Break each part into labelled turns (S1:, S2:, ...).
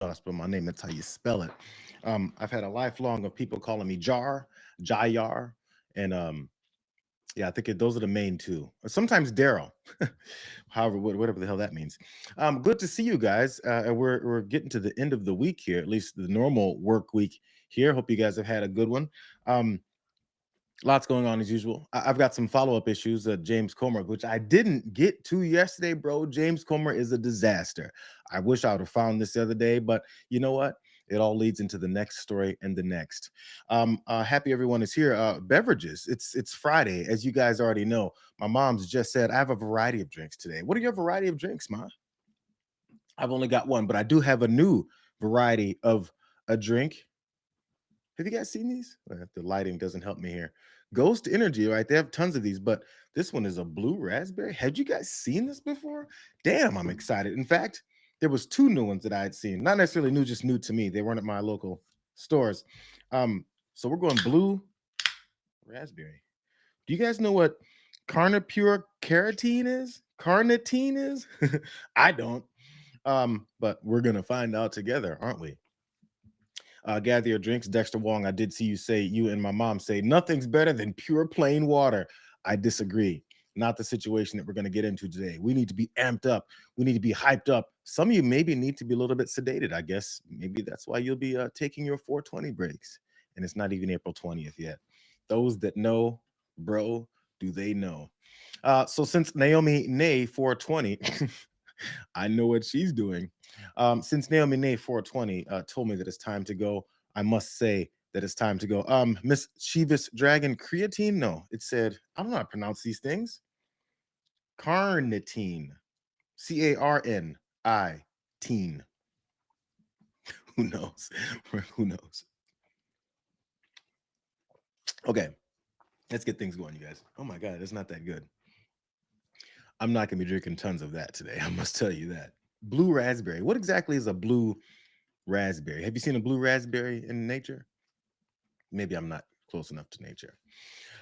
S1: I spell my name. That's how you spell it. I've had a lifelong of people calling me Jar, Jayar, and yeah, I think those are the main two. Sometimes Daryl, however, whatever the hell that means. Good to see you guys. And we're getting to the end of the week here, at least the normal work week here. Hope you guys have had a good one. Um, Lots going on as usual. I've got some follow up issues. James Comer, which I didn't get to yesterday, bro. James Comer is a disaster. I wish I would have found this the other day, but you know what? It all leads into the next story and the next. Happy everyone is here. Beverages. It's Friday, as you guys already know. My mom's just said I have a variety of drinks today. What are your variety of drinks, Ma? I've only got one, but I do have a new variety of a drink. Have you guys seen these? The lighting doesn't help me here. Ghost Energy, right? They have tons of these, but this one is a blue raspberry. Had you guys seen this before? Damn, I'm excited. In fact, there was two new ones that I had seen. Not necessarily new, just new to me. They weren't at my local stores. So we're going blue raspberry. Do you guys know what carnipure carotene is? Carnitine is? I don't. But we're gonna find out together, aren't we? Gather your drinks. Dexter Wong, I did see you say, you and my mom say, nothing's better than pure plain water. I disagree. Not the situation that we're going to get into today. We need to be amped up. We need to be hyped up. Some of you maybe need to be a little bit sedated, I guess. Maybe that's why you'll be taking your 420 breaks. And it's not even April 20th yet. Those that know, bro, do they know? So since Naomi Nay 420, I know what she's doing. Since Naomi Nay 420 told me that it's time to go, I must say that it's time to go. Miss Chivas Dragon Creatine? No, it said, I don't know how to pronounce these things. Carnitine. Carni teen. Who knows? Who knows? Okay, let's get things going, you guys. Oh my God, it's not that good. I'm not going to be drinking tons of that today. I must tell you that. Blue raspberry. What exactly is a blue raspberry? Have you seen a blue raspberry in nature? Maybe I'm not close enough to nature.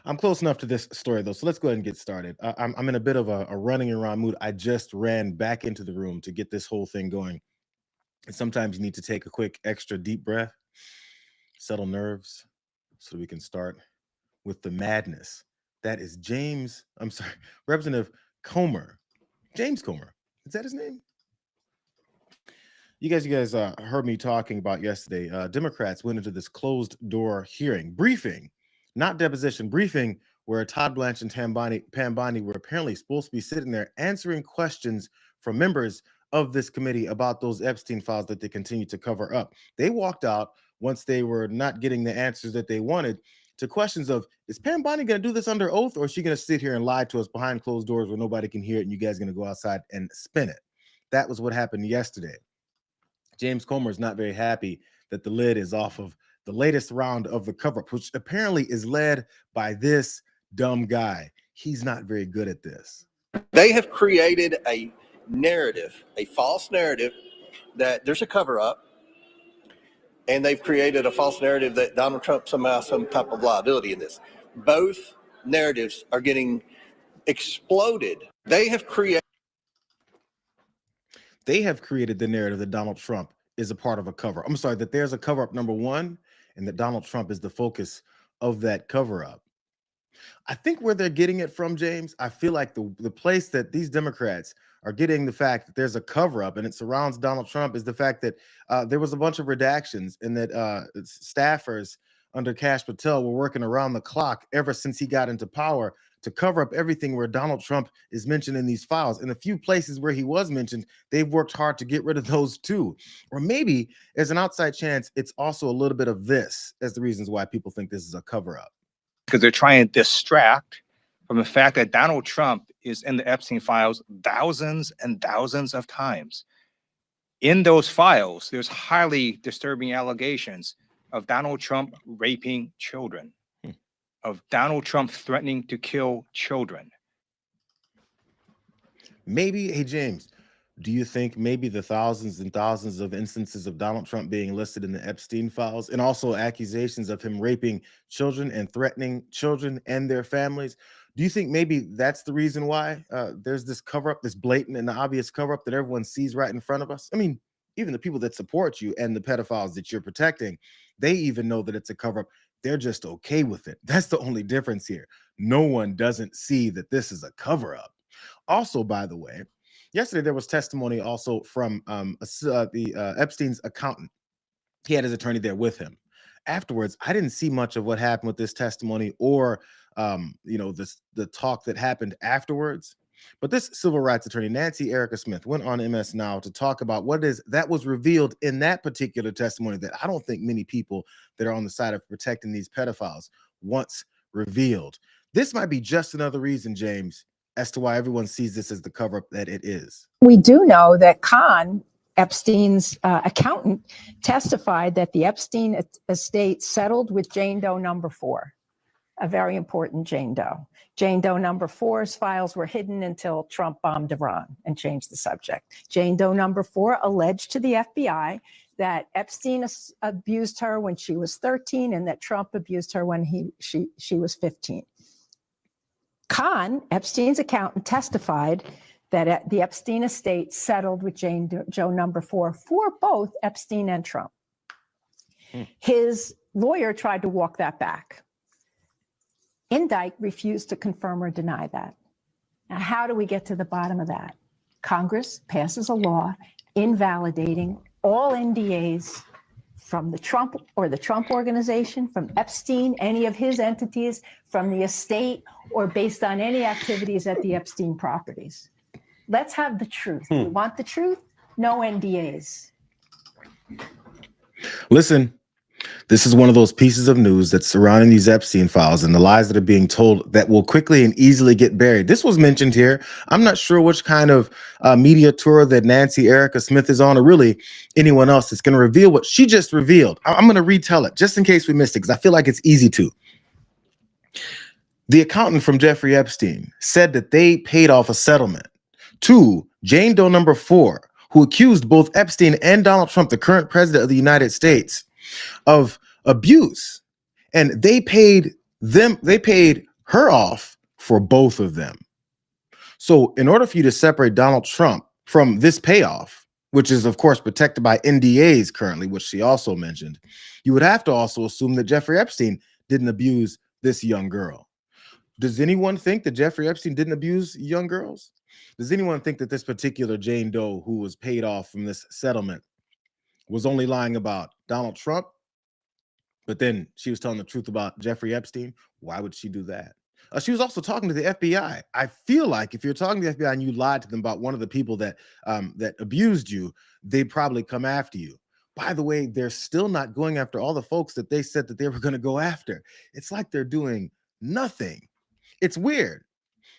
S1: I'm close enough to this story though, so let's go ahead and get started. I'm in a bit of a running around mood. I just ran back into the room to get this whole thing going. And sometimes you need to take a quick extra deep breath, settle nerves, so we can start with the madness. That is James, I'm sorry, Representative Comer. James Comer. Is that his name? You guys heard me talking about yesterday. Democrats went into this closed door hearing briefing, not deposition briefing, where Todd Blanche and Pambani were apparently supposed to be sitting there answering questions from members of this committee about those Epstein files that they continue to cover up. They walked out once they were not getting the answers that they wanted to questions of, is Pambani going to do this under oath, or is she going to sit here and lie to us behind closed doors where nobody can hear it and you guys going to go outside and spin it? That was what happened yesterday. James Comer is not very happy that the lid is off of the latest round of the cover-up, which apparently is led by this dumb guy. He's not very good at this.
S2: They have created a narrative, a false narrative, that there's a cover-up, and they've created a false narrative that Donald Trump somehow some type of liability in this. Both narratives are getting exploded. They have created
S1: the narrative that Donald Trump is a part of a cover. I'm sorry, that there's a cover-up, number one, and that Donald Trump is the focus of that cover-up. I think where they're getting it from, James, I feel like the place that these Democrats are getting the fact that there's a cover-up and it surrounds Donald Trump is the fact that there was a bunch of redactions and that staffers under Kash Patel were working around the clock ever since he got into power to cover up everything where Donald Trump is mentioned in these files. In a few places where he was mentioned, they've worked hard to get rid of those too. Or maybe there's an outside chance it's also a little bit of this as the reasons why people think this is a cover-up.
S3: Because they're trying to distract from the fact that Donald Trump is in the Epstein files thousands and thousands of times. In those files, there's highly disturbing allegations of Donald Trump raping children, of Donald Trump threatening to kill children.
S1: Maybe, hey, James, do you think maybe the thousands and thousands of instances of Donald Trump being listed in the Epstein files and also accusations of him raping children and threatening children and their families, do you think maybe that's the reason why there's this cover-up, this blatant and obvious cover-up that everyone sees right in front of us? I mean, even the people that support you and the pedophiles that you're protecting, they even know that it's a cover up. They're just okay with it. That's the only difference here. No one doesn't see that this is a cover up. Also, by the way, yesterday there was testimony also from Epstein's accountant. He had his attorney there with him. Afterwards, I didn't see much of what happened with this testimony or the talk that happened afterwards. But this civil rights attorney, Nancy Erica Smith, went on MS Now to talk about what is that was revealed in that particular testimony that I don't think many people that are on the side of protecting these pedophiles once revealed. This might be just another reason, James, as to why everyone sees this as the cover up that it is.
S4: We do know that Khan, Epstein's accountant, testified that the Epstein estate settled with Jane Doe number 4, a very important Jane Doe. Jane Doe number 4's files were hidden until Trump bombed Iran and changed the subject. Jane Doe number 4 alleged to the FBI that Epstein abused her when she was 13 and that Trump abused her when she was 15. Khan, Epstein's accountant, testified that the Epstein estate settled with Jane Doe number 4 for both Epstein and Trump. His lawyer tried to walk that back. Indike refused to confirm or deny that. Now, how do we get to the bottom of that? Congress passes a law invalidating all NDAs from the Trump or the Trump organization, from Epstein, any of his entities, from the estate, or based on any activities at the Epstein properties. Let's have the truth. We want the truth, no NDAs.
S1: Listen, this is one of those pieces of news that's surrounding these Epstein files and the lies that are being told that will quickly and easily get buried. This was mentioned here. I'm not sure which kind of media tour that Nancy Erica Smith is on, or really anyone else that's going to reveal what she just revealed. I'm going to retell it just in case we missed it, because I feel like it's easy to. The accountant from Jeffrey Epstein said that they paid off a settlement to Jane Doe number 4, who accused both Epstein and Donald Trump, the current president of the United States, of abuse. And they paid her off for both of them. So in order for you to separate Donald Trump from this payoff, which is of course protected by NDAs currently, which she also mentioned, you would have to also assume that Jeffrey Epstein didn't abuse this young girl. Does anyone think that Jeffrey Epstein didn't abuse young girls? Does anyone think that this particular Jane Doe who was paid off from this settlement was only lying about Donald Trump, but then she was telling the truth about Jeffrey Epstein? Why would she do that? She was also talking to the FBI. I feel like if you're talking to the FBI and you lied to them about one of the people that that abused you, they'd probably come after you. By the way, they're still not going after all the folks that they said that they were going to go after. It's like they're doing nothing. It's weird,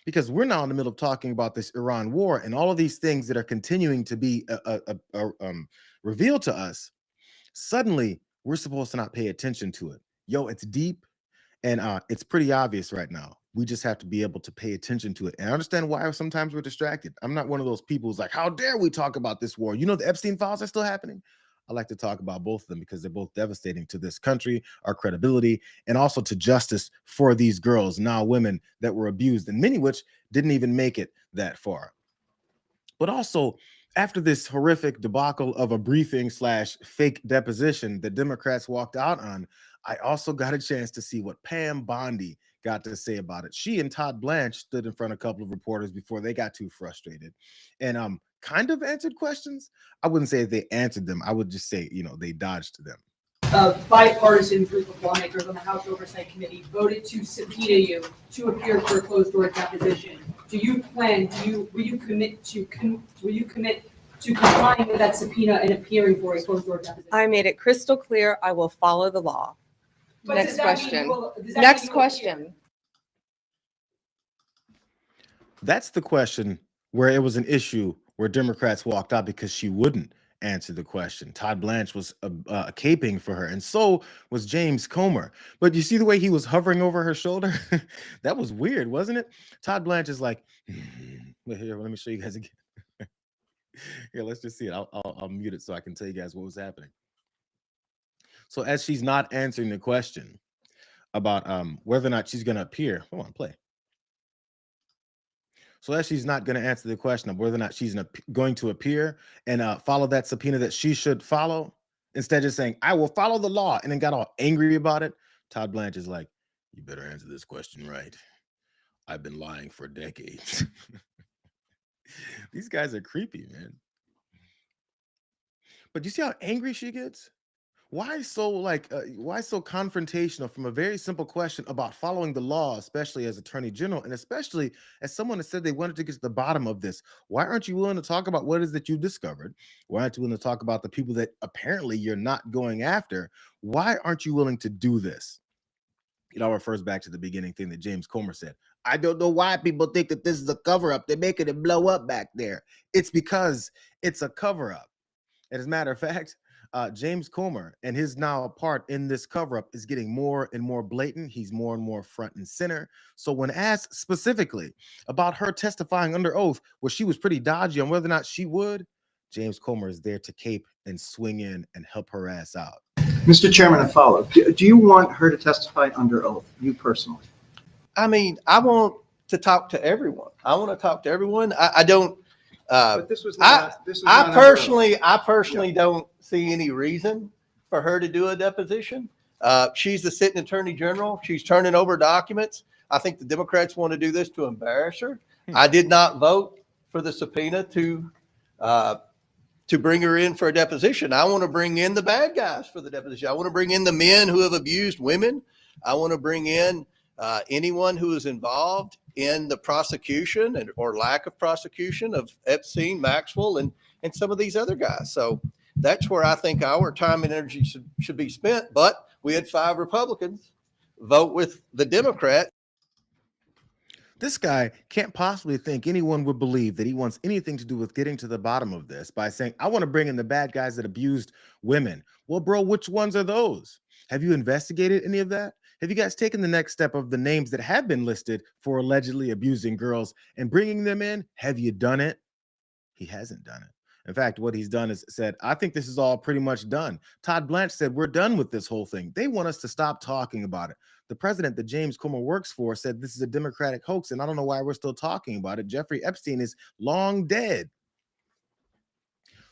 S1: because we're now in the middle of talking about this Iran war and all of these things that are continuing to be revealed to us. Suddenly, we're supposed to not pay attention to it. Yo, it's deep and it's pretty obvious right now. We just have to be able to pay attention to it. And I understand why sometimes we're distracted. I'm not one of those people who's like, how dare we talk about this war? You know, the Epstein files are still happening. I like to talk about both of them because they're both devastating to this country, our credibility, and also to justice for these girls, now women, that were abused, and many which didn't even make it that far. But also, after this horrific debacle of a briefing / fake deposition that Democrats walked out on, I also got a chance to see what Pam Bondi got to say about it. She and Todd Blanche stood in front of a couple of reporters before they got too frustrated and kind of answered questions. I wouldn't say they answered them. I would just say, you know, they dodged them.
S5: A bipartisan group of lawmakers on the House Oversight Committee voted to subpoena you to appear for a closed-door deposition. Will you commit to complying with that subpoena and appearing for a closed-door deposition?
S6: I made it crystal clear. I will follow the law.
S5: But
S6: Next
S5: does that mean
S6: question.
S5: you will- does that
S6: Next
S5: mean you will appear?
S6: question.
S1: That's the question where it was an issue where Democrats walked out because she wouldn't answer the question. Todd Blanche was caping for her, and so was James Comer. But you see the way he was hovering over her shoulder? That was weird, wasn't it? Todd Blanche is like, here, let me show you guys again. Here, let's just see it. I'll mute it so I can tell you guys what was happening. So as she's not answering the question about whether or not she's going to appear, hold on, play. So as she's not going to answer the question of whether or not she's going to appear and follow that subpoena that she should follow, instead of saying, I will follow the law, and then got all angry about it, Todd Blanche is like, you better answer this question right. I've been lying for decades. These guys are creepy, man. But you see how angry she gets? Why so why so confrontational from a very simple question about following the law, especially as Attorney General, and especially as someone that said they wanted to get to the bottom of this? Why aren't you willing to talk about what it is that you discovered? Why aren't you willing to talk about the people that apparently you're not going after? Why aren't you willing to do this? It all refers back to the beginning thing that James Comer said. I don't know why people think that this is a cover up. They're making it blow up back there. It's because it's a cover up. And as a matter of fact, James Comer and his now part in this cover up is getting more and more blatant. He's more and more front and center. So when asked specifically about her testifying under oath, where she was pretty dodgy on whether or not she would, James Comer is there to cape and swing in and help her ass out.
S7: Mr. Chairman, a follow. Do you want her to testify under oath, you personally?
S2: I mean, I want to talk to everyone. I want to talk to everyone. I don't.
S7: But this was not.
S2: I personally don't see any reason for her to do a deposition. She's the sitting attorney general. She's turning over documents. I think the Democrats want to do this to embarrass her. I did not vote for the subpoena to bring her in for a deposition. I want to bring in the bad guys for the deposition. I want to bring in the men who have abused women. I want to bring in anyone who is involved in the prosecution or lack of prosecution of Epstein, Maxwell, and some of these other guys. So that's where I think our time and energy should be spent. But we had 5 Republicans vote with the Democrats.
S1: This guy can't possibly think anyone would believe that he wants anything to do with getting to the bottom of this by saying, I want to bring in the bad guys that abused women. Well, bro, which ones are those? Have you investigated any of that? Have you guys taken the next step of the names that have been listed for allegedly abusing girls and bringing them in? Have you done it? He hasn't done it. In fact, what he's done is said, I think this is all pretty much done. Todd Blanche said, we're done with this whole thing. They want us to stop talking about it. The president that James Comer works for said this is a Democratic hoax, and I don't know why we're still talking about it. Jeffrey Epstein is long dead.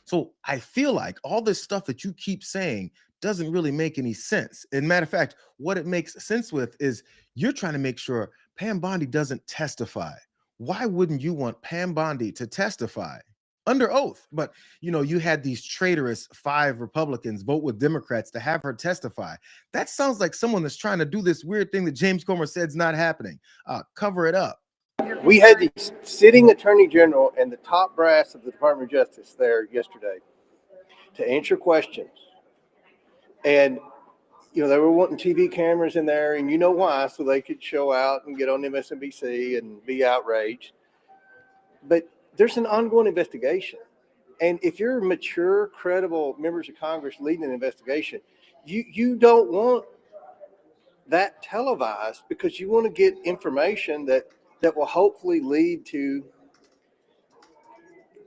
S1: So I feel like all this stuff that you keep saying doesn't really make any sense. And matter of fact, what it makes sense with is you're trying to make sure Pam Bondi doesn't testify. Why wouldn't you want Pam Bondi to testify under oath? But, you know, you had these traitorous 5 Republicans vote with Democrats to have her testify. That sounds like someone that's trying to do this weird thing that James Comer said is not happening. Cover it up.
S2: We had the sitting attorney general and the top brass of the Department of Justice there yesterday to answer questions. And, you know, they were wanting TV cameras in there, and you know why, so they could show out and get on MSNBC and be outraged. But there's an ongoing investigation. And if you're mature, credible members of Congress leading an investigation, you don't want that televised because you want to get information that will hopefully lead to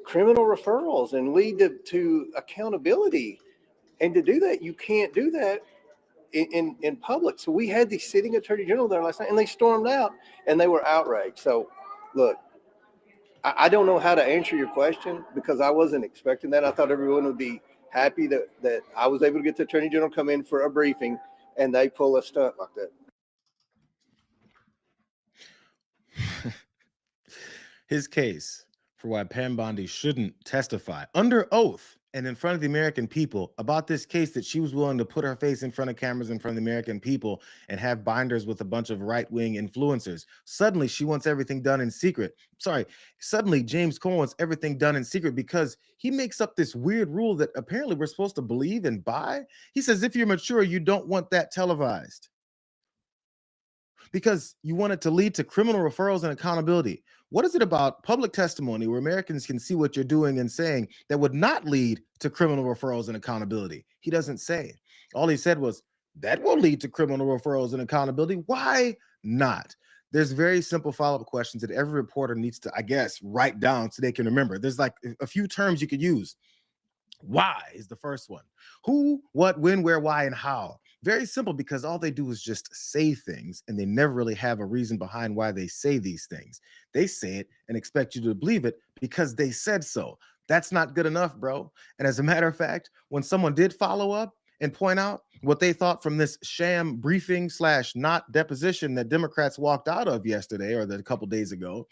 S2: criminal referrals and lead to accountability. And to do that, you can't do that in public. So we had the sitting attorney general there last night, and they stormed out, and they were outraged. So, look, I don't know how to answer your question because I wasn't expecting that. I thought everyone would be happy that I was able to get the attorney general come in for a briefing, and they pull a stunt like that.
S1: His case for why Pam Bondi shouldn't testify under oath and in front of the American people about this case that she was willing to put her face in front of cameras in front of the American people and have binders with a bunch of right-wing influencers. Suddenly, she wants everything done in secret. Suddenly, James Comer wants everything done in secret because he makes up this weird rule that apparently we're supposed to believe and buy. He says, if you're mature, you don't want that televised because you want it to lead to criminal referrals and accountability. What is it about public testimony where Americans can see what you're doing and saying that would not lead to criminal referrals and accountability? He doesn't say. All he said was, that will lead to criminal referrals and accountability. Why not? There's very simple follow-up questions that every reporter needs to, I guess, write down so they can remember. There's like a few terms you could use. Why is the first one. Who, what, when, where, why, and how. Very simple, because all they do is just say things and they never really have a reason behind why they say these things. They say it and expect you to believe it because they said so. That's not good enough, bro. And as a matter of fact, when someone did follow up and point out what they thought from this sham briefing / not deposition that Democrats walked out of yesterday or a couple days ago,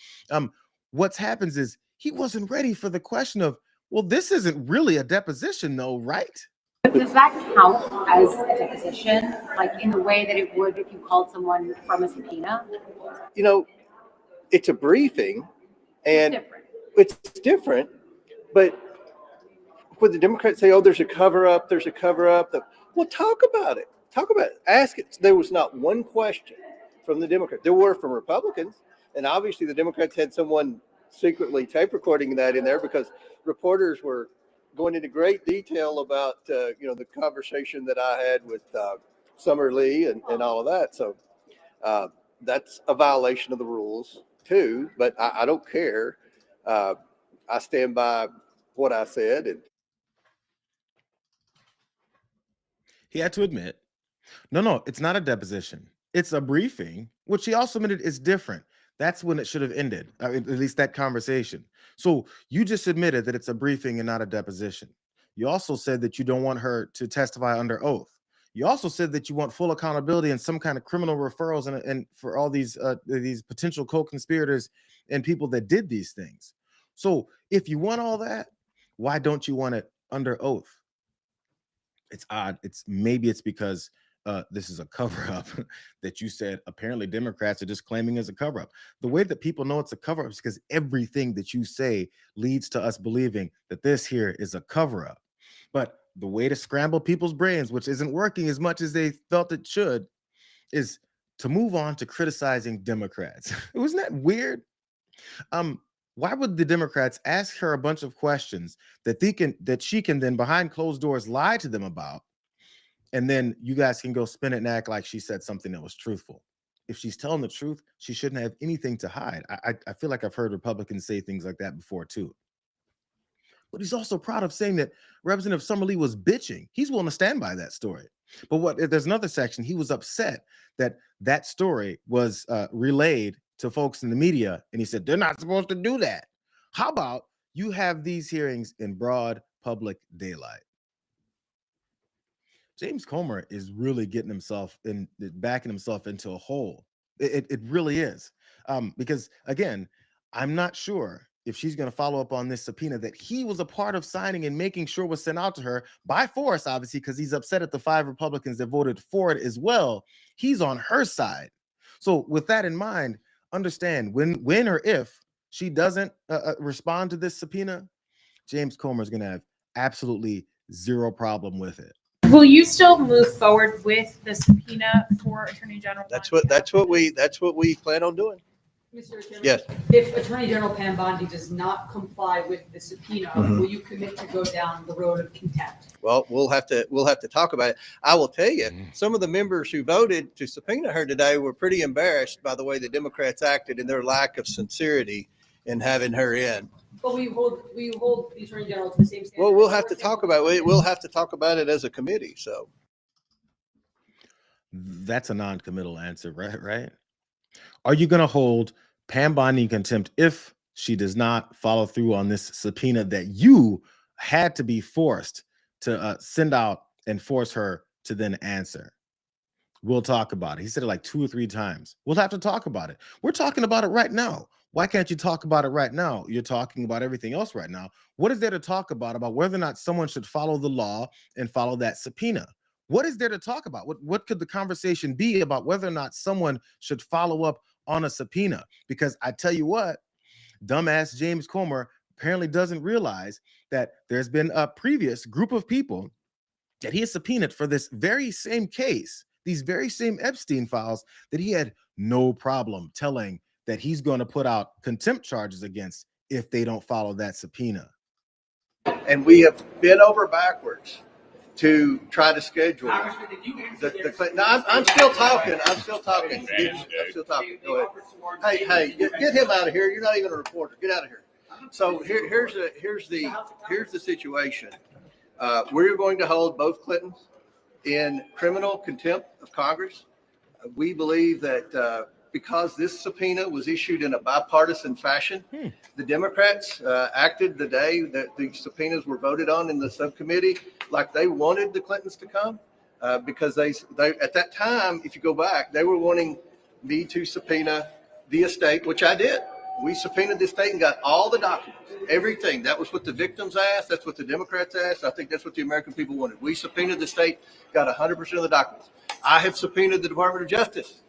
S1: what happens is he wasn't ready for the question of, well, this isn't really a deposition though, right?
S8: But does that count as a deposition, like in the way that it would if you called someone from a subpoena?
S2: You know, it's a briefing, and it's different. But when the Democrats say, "Oh, there's a cover-up," well, talk about it. Talk about it. Ask it. There was not one question from the Democrats. There were from Republicans, and obviously the Democrats had someone secretly tape recording that in there because reporters were going into great detail about the conversation that I had with Summer Lee and all of that. So that's a violation of the rules too. But I don't care. I stand by what I said. And
S1: He had to admit, no, it's not a deposition. It's a briefing, which he also admitted is different. That's when it should have ended, at least that conversation. So you just admitted that it's a briefing and not a deposition. You also said that you don't want her to testify under oath. You also said that you want full accountability and some kind of criminal referrals and for all these potential co-conspirators and people that did these things. So if you want all that, why don't you want it under oath? It's odd. Maybe it's because this is a cover-up that you said apparently Democrats are just claiming as a cover-up. The way that people know it's a cover-up is because everything that you say leads to us believing that this here is a cover-up. But the way to scramble people's brains, which isn't working as much as they felt it should, is to move on to criticizing Democrats. Wasn't that weird? Why would the Democrats ask her a bunch of questions that she can then behind closed doors lie to them about? And then you guys can go spin it and act like she said something that was truthful. If she's telling the truth, she shouldn't have anything to hide. I feel like I've heard Republicans say things like that before too. But he's also proud of saying that Representative Summer Lee was bitching. He's willing to stand by that story. But there's another section. He was upset that story was relayed to folks in the media. And he said, they're not supposed to do that. How about you have these hearings in broad public daylight? James Comer is really backing himself into a hole. It really is. Because again, I'm not sure if she's going to follow up on this subpoena that he was a part of signing and making sure was sent out to her by force, obviously, because he's upset at the 5 Republicans that voted for it as well. He's on her side. So with that in mind, understand when or if she doesn't respond to this subpoena, James Comer is going to have absolutely zero problem with it.
S9: Will you still move forward with the subpoena for Attorney General?
S2: that's what we plan on doing.
S5: Mr. Chairman,
S2: Yes.
S5: if Attorney General Pam Bondi does not comply with the subpoena, will you commit to go down the road of contempt?
S2: Well, we'll have to talk about it. I will tell you, some of the members who voted to subpoena her today were pretty embarrassed by the way the Democrats acted and their lack of sincerity in having her in.
S5: But we hold the Attorney General to the same standard.
S2: Well, we'll have to talk about it. We'll have to talk about it as a committee. So
S1: that's a non-committal answer, right? Are you going to hold Pam Bondi in contempt if she does not follow through on this subpoena that you had to be forced to send out and force her to then answer? We'll talk about it. He said it like 2 or 3 times. We'll have to talk about it. We're talking about it right now. Why can't you talk about it right now? You're talking about everything else right now. What is there to talk about whether or not someone should follow the law and follow that subpoena? What is there to talk about? What could the conversation be about whether or not someone should follow up on a subpoena? Because I tell you what, dumbass James Comer apparently doesn't realize that there's been a previous group of people that he has subpoenaed for this very same case, these very same Epstein files, that he had no problem telling that he's going to put out contempt charges against if they don't follow that subpoena.
S2: and we have bent over backwards to try to schedule the no, I'm still talking. I'm still talking. Go ahead. Hey, get him out of here. You're not even a reporter. Get out of here. So here's the situation. We're going to hold both Clintons in criminal contempt of Congress. We believe that because this subpoena was issued in a bipartisan fashion, the Democrats acted the day that the subpoenas were voted on in the subcommittee like they wanted the Clintons to come, because they at that time, if you go back, they were wanting me to subpoena the estate, which I did. We subpoenaed the estate and got all the documents, everything. That was what the victims asked. That's what the Democrats asked. I think that's what the American people wanted. We subpoenaed the state, got 100% of the documents. I have subpoenaed the Department of Justice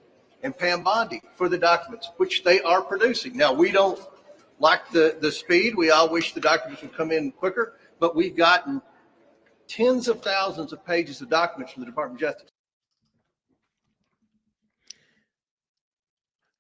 S2: and Pam Bondi for the documents, which they are producing. Now, we don't like the speed. We all wish the documents would come in quicker, but we've gotten tens of thousands of pages of documents from the Department of Justice.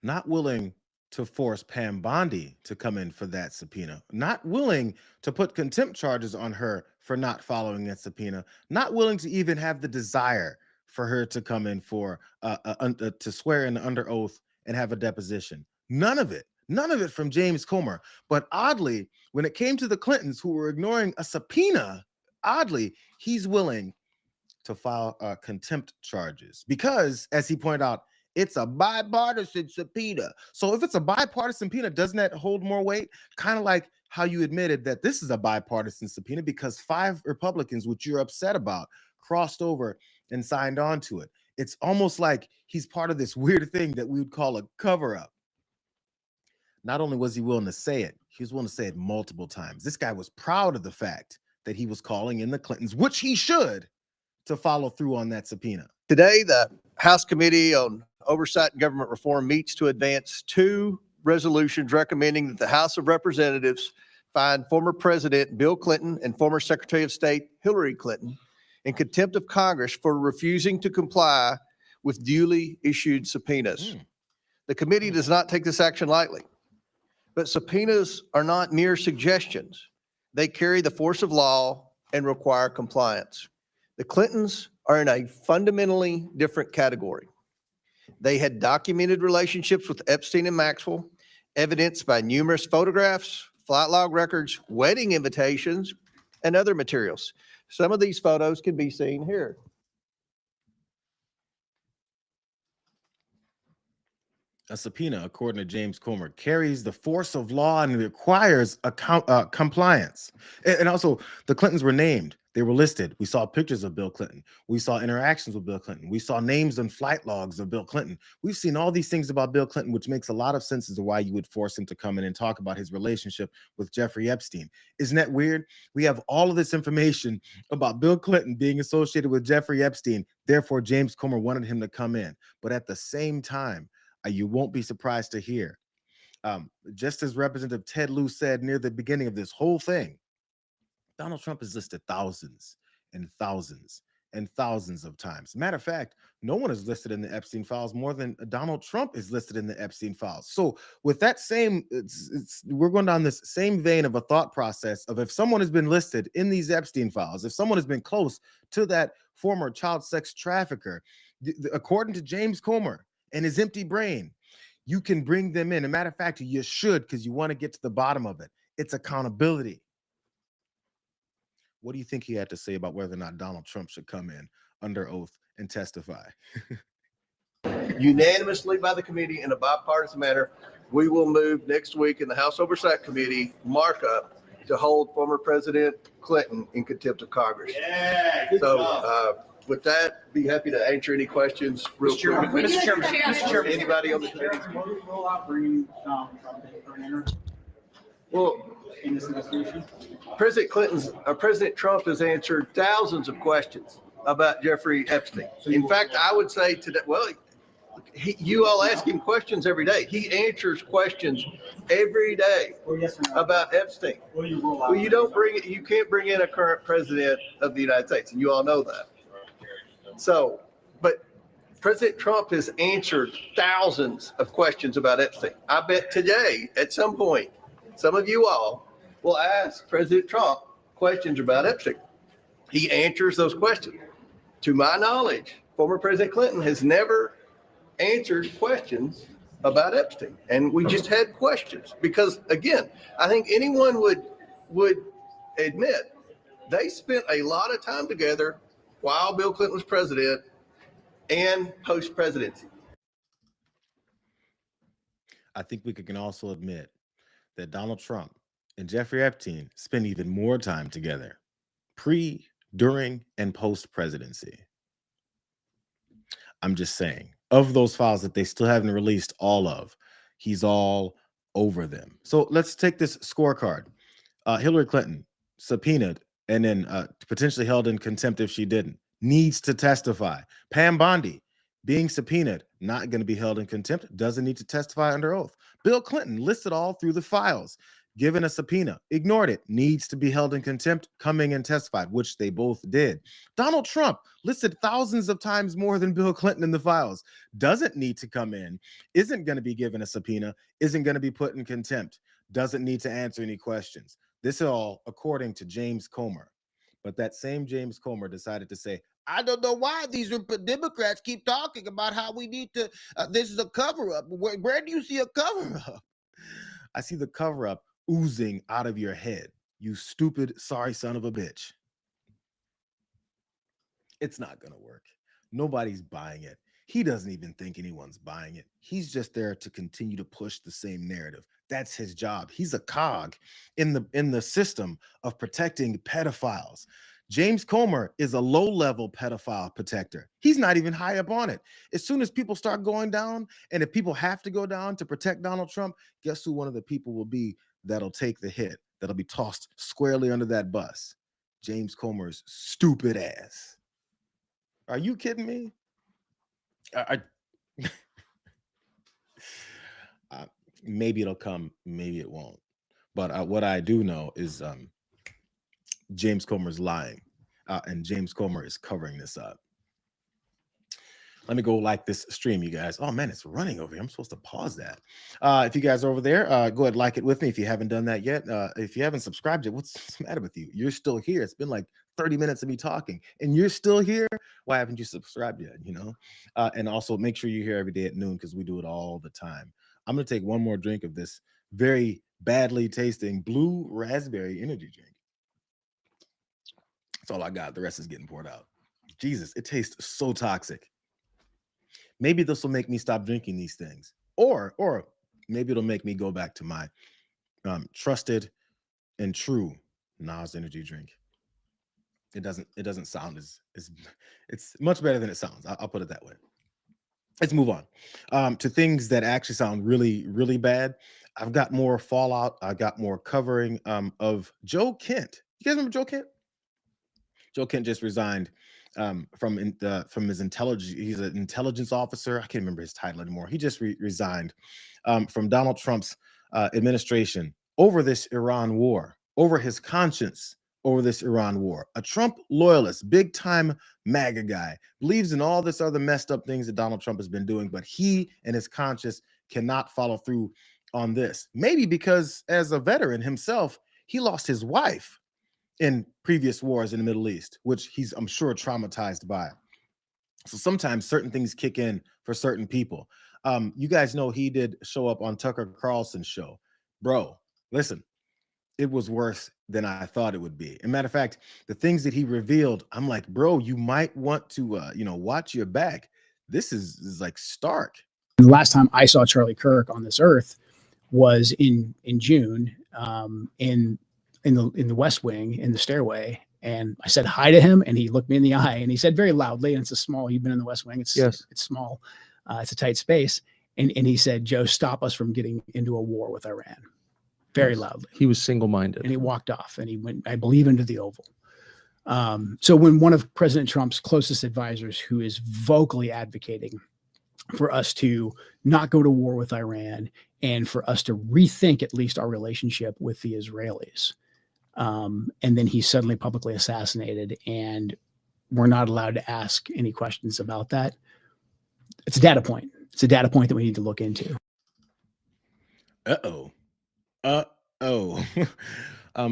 S1: Not willing to force Pam Bondi to come in for that subpoena, not willing to put contempt charges on her for not following that subpoena, not willing to even have the desire for her to come in for to swear in under oath and have a deposition. None of it from James Comer. But oddly, when it came to the Clintons, who were ignoring a subpoena, oddly, he's willing to file contempt charges because, as he pointed out, it's a bipartisan subpoena. So if it's a bipartisan subpoena, doesn't that hold more weight? Kind of like how you admitted that this is a bipartisan subpoena because 5 Republicans, which you're upset about, crossed over and signed on to it. It's almost like he's part of this weird thing that we would call a cover-up. Not only was he willing to say it, he was willing to say it multiple times. This guy was proud of the fact that he was calling in the Clintons, which he should, to follow through on that subpoena.
S2: Today, the House Committee on Oversight and Government Reform meets to advance 2 resolutions recommending that the House of Representatives find former President Bill Clinton and former Secretary of State Hillary Clinton in contempt of Congress for refusing to comply with duly issued subpoenas. The committee does not take this action lightly, but subpoenas are not mere suggestions. They carry the force of law and require compliance. The Clintons are in a fundamentally different category. They had documented relationships with Epstein and Maxwell, evidenced by numerous photographs, flight log records, wedding invitations, and other materials. Some of these photos can be seen here.
S1: A subpoena, according to James Comer, carries the force of law and requires compliance. And also, the Clintons were named. They were listed. We saw pictures of Bill Clinton. We saw interactions with Bill Clinton. We saw names and flight logs of Bill Clinton. We've seen all these things about Bill Clinton, which makes a lot of sense as to why you would force him to come in and talk about his relationship with Jeffrey Epstein. Isn't that weird? We have all of this information about Bill Clinton being associated with Jeffrey Epstein. Therefore, James Comer wanted him to come in. But at the same time, you won't be surprised to hear, just as Representative Ted Lieu said near the beginning of this whole thing, Donald Trump is listed thousands and thousands and thousands of times. Matter of fact, no one is listed in the Epstein files more than Donald Trump is listed in the Epstein files. So with that same, we're going down this same vein of a thought process of if someone has been listed in these Epstein files, if someone has been close to that former child sex trafficker, according to James Comer and his empty brain, you can bring them in. As a matter of fact, you should, because you want to get to the bottom of it. It's accountability. What do you think he had to say about whether or not Donald Trump should come in under oath and testify?
S2: Unanimously by the committee in a bipartisan manner, we will move next week in the House Oversight Committee markup to hold former President Clinton in contempt of Congress. Yeah, so with that, be happy to answer any questions real quick.
S7: Mr. Chairman,
S2: Anybody on the committee?
S7: Roll out bringing Trump for an interview
S2: Well,
S7: in this investigation.
S2: President Trump has answered thousands of questions about Jeffrey Epstein. In fact, I would say today, well, you all ask him questions every day. He answers questions every day about Epstein. Well, you don't bring it. You can't bring in a current president of the United States, and you all know that. So, but President Trump has answered thousands of questions about Epstein. I bet today, at some point, some of you all will ask President Trump questions about Epstein. He answers those questions. To my knowledge, former President Clinton has never answered questions about Epstein. And we just had questions because, again, I think anyone would admit they spent a lot of time together while Bill Clinton was president and post-presidency.
S1: I think we can also admit that Donald Trump and Jeffrey Epstein spent even more time together, pre, during, and post-presidency. I'm just saying, of those files that they still haven't released all of, he's all over them. So let's take this scorecard. Hillary Clinton, subpoenaed and then potentially held in contempt if she didn't, needs to testify. Pam Bondi, being subpoenaed, not going to be held in contempt, doesn't need to testify under oath. Bill Clinton, listed all through the files, given a subpoena, ignored it, needs to be held in contempt, coming and testified, which they both did. Donald Trump, listed thousands of times more than Bill Clinton in the files, doesn't need to come in, isn't going to be given a subpoena, isn't going to be put in contempt, doesn't need to answer any questions. This is all according to James Comer. But that same James Comer decided to say, I don't know why these Democrats keep talking about how we need to, this is a cover-up. Where do you see a cover-up? I see the cover-up oozing out of your head, you stupid, sorry son of a bitch. It's not going to work. Nobody's buying it. He doesn't even think anyone's buying it. He's just there to continue to push the same narrative. That's his job. He's a cog in the system of protecting pedophiles. James Comer is a low-level pedophile protector. He's not even high up on it. As soon as people start going down, and if people have to go down to protect Donald Trump, guess who one of the people will be that'll take the hit, that'll be tossed squarely under that bus? James Comer's stupid ass. Are you kidding me? Maybe it'll come, maybe it won't. But what I do know is James Comer's lying, and James Comer is covering this up. Let me go like this stream, you guys. Oh man, it's running over here. I'm supposed to pause that. If you guys are over there, go ahead, like it with me if you haven't done that yet. If you haven't subscribed yet, what's the matter with you? You're still here. It's been like 30 minutes of me talking, and you're still here. Why haven't you subscribed yet? You know, and also make sure you're here every day at noon because we do it all the time. I'm gonna take one more drink of this very badly tasting blue raspberry energy drink. That's all I got. The rest is getting poured out. Jesus, it tastes so toxic. Maybe this will make me stop drinking these things, or maybe it'll make me go back to my trusted and true Nas energy drink. It doesn't sound as it's much better than it sounds. I'll put it that way. Let's move on to things that actually sound really, really bad. I've got more fallout. I got more covering of Joe Kent. You guys remember Joe Kent? Joe Kent just resigned from his intelligence. He's an intelligence officer. I can't remember his title anymore. He just resigned from Donald Trump's administration over this Iran war, over his conscience over this Iran war. A Trump loyalist, big time MAGA guy, believes in all this other messed up things that Donald Trump has been doing, but he and his conscience cannot follow through on this. Maybe because as a veteran himself, he lost his wife in previous wars in the Middle East, which he's, I'm sure, traumatized by. So sometimes certain things kick in for certain people. You guys know he did show up on Tucker Carlson's show. Bro, listen, it was worse than I thought it would be. As a matter of fact, the things that he revealed, I'm like, bro, you might want to, watch your back. This is like stark.
S10: The last time I saw Charlie Kirk on this earth was in June, in the West Wing, in the stairway, and I said hi to him, and he looked me in the eye, and he said very loudly, and it's a small. You've been in the West Wing. It's small. It's a tight space, and he said, "Joe, stop us from getting into a war with Iran." Very loudly. He was single-minded, and he walked off, and he went, I believe, into the Oval. So when one of President Trump's closest advisors, who is vocally advocating for us to not go to war with Iran and for us to rethink at least our relationship with the Israelis, and then he's suddenly publicly assassinated, and we're not allowed to ask any questions about that. It's a data point. It's a data point that we need to look into.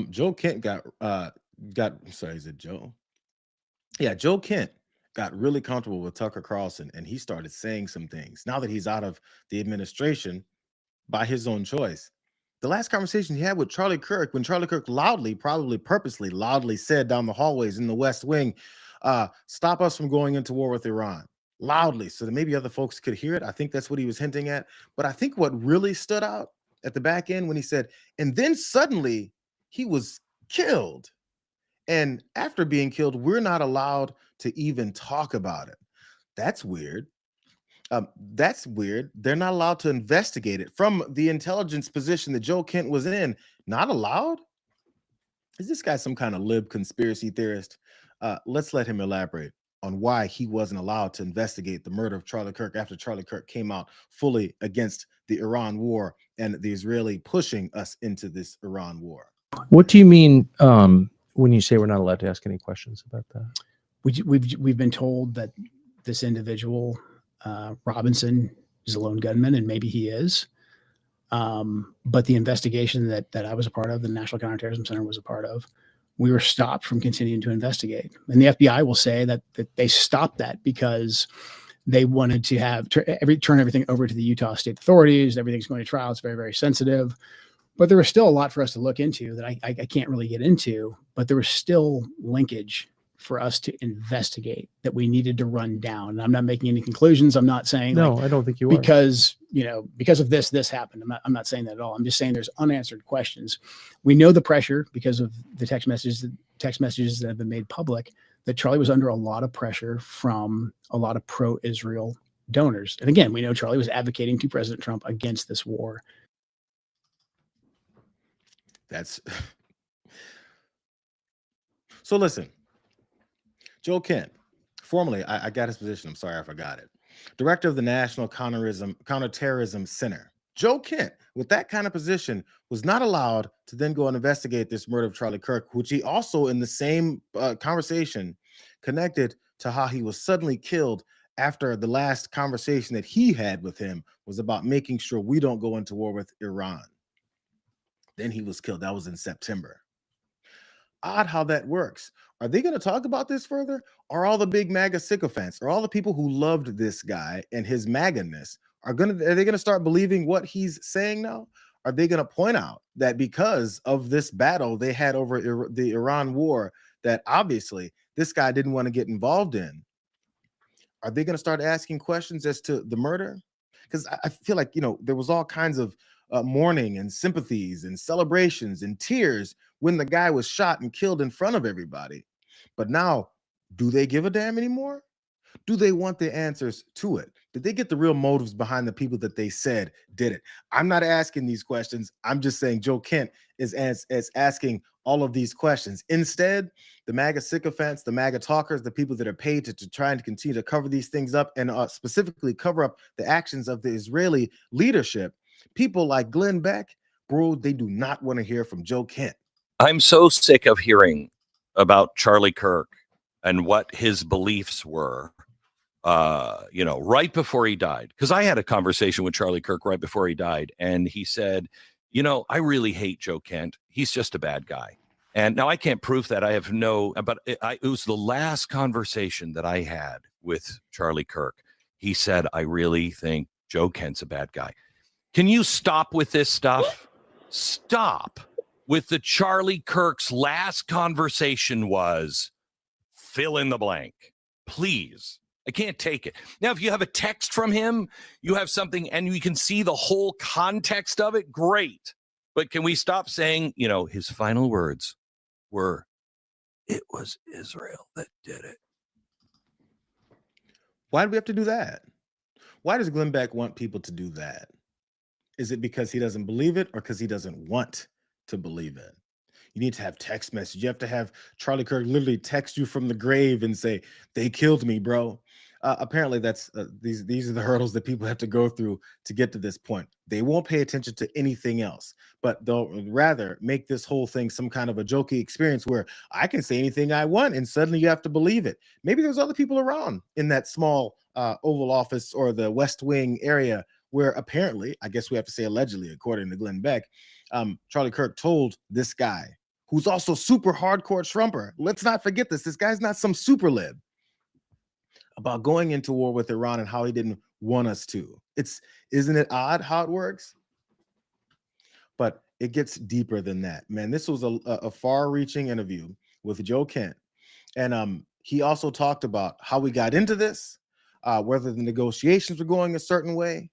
S1: Joe Kent got sorry, is it Joe? Yeah, Joe Kent got really comfortable with Tucker Carlson, and he started saying some things now that he's out of the administration by his own choice. The last conversation he had with Charlie Kirk, when Charlie Kirk loudly, probably purposely loudly said down the hallways in the West Wing, stop us from going into war with Iran loudly so that maybe other folks could hear it. I think that's what he was hinting at. But I think what really stood out at the back end when he said, and then suddenly he was killed. And after being killed, we're not allowed to even talk about it. That's weird. That's weird. They're not allowed to investigate it from the intelligence position that Joe Kent was in. Not allowed? Is this guy some kind of lib conspiracy theorist? Let's let him elaborate on why he wasn't allowed to investigate the murder of Charlie Kirk after Charlie Kirk came out fully against the Iran war and the Israeli pushing us into this Iran war.
S11: What do you mean when you say we're not allowed to ask any questions about that?
S10: We've been told that this individual, Robinson, is a lone gunman, and maybe he is. But the investigation that I was a part of, the National Counterterrorism Center was a part of, we were stopped from continuing to investigate. And the FBI will say that they stopped that because they wanted to have turn everything over to the Utah state authorities. Everything's going to trial. It's very, very sensitive. But there was still a lot for us to look into that I can't really get into. But there was still linkage for us to investigate that we needed to run down. And I'm not making any conclusions. I'm not saying
S11: no, I don't think you are.
S10: Because of this happened. I'm not saying that at all. I'm just saying there's unanswered questions. We know the pressure because of the text messages that have been made public that Charlie was under a lot of pressure from a lot of pro-Israel donors. And again, we know Charlie was advocating to President Trump against this war.
S1: That's so listen. Joe Kent, formerly, I got his position. I'm sorry, I forgot it. Director of the National Counterterrorism Center. Joe Kent, with that kind of position, was not allowed to then go and investigate this murder of Charlie Kirk, which he also, in the same conversation, connected to how he was suddenly killed after the last conversation that he had with him was about making sure we don't go into war with Iran. Then he was killed. That was in September. Odd how that works. Are they going to talk about this further? Are all the big MAGA sycophants, or all the people who loved this guy and his MAGA-ness, are they going to start believing what he's saying now? Are they going to point out that because of this battle they had over the Iran war that obviously this guy didn't want to get involved in? Are they going to start asking questions as to the murder? Because I feel like, there was all kinds of mourning and sympathies and celebrations and tears when the guy was shot and killed in front of everybody. But now, do they give a damn anymore? Do they want the answers to it? Did they get the real motives behind the people that they said did it? I'm not asking these questions. I'm just saying Joe Kent is asking all of these questions. Instead, the MAGA sycophants, the MAGA talkers, the people that are paid to try and continue to cover these things up and specifically cover up the actions of the Israeli leadership, people like Glenn Beck, bro, they do not want to hear from Joe Kent.
S12: I'm so sick of hearing about Charlie Kirk and what his beliefs were, right before he died. Because I had a conversation with Charlie Kirk right before he died, and he said, I really hate Joe Kent. He's just a bad guy. And now I can't prove that. I have but it was the last conversation that I had with Charlie Kirk. He said, I really think Joe Kent's a bad guy. Can you stop with this stuff? Stop with the Charlie Kirk's last conversation was fill in the blank. Please. I can't take it. Now, if you have a text from him, you have something and you can see the whole context of it, great. But can we stop saying, his final words were, it was Israel that did it.
S1: Why do we have to do that? Why does Glenn Beck want people to do that? Is it because he doesn't believe it or because he doesn't want to believe it? You need to have text message. You have to have Charlie Kirk literally text you from the grave and say, they killed me, bro. Apparently that's these are the hurdles that people have to go through to get to this point. They won't pay attention to anything else, but they'll rather make this whole thing some kind of a jokey experience where I can say anything I want and suddenly you have to believe it. Maybe there's other people around in that small Oval Office or the West Wing area where apparently, I guess we have to say allegedly, according to Glenn Beck, Charlie Kirk told this guy, who's also super hardcore Trumper, let's not forget this guy's not some super lib, about going into war with Iran and how he didn't want us to. Isn't it odd how it works? But it gets deeper than that, man. This was a far-reaching interview with Joe Kent, and he also talked about how we got into this, whether the negotiations were going a certain way,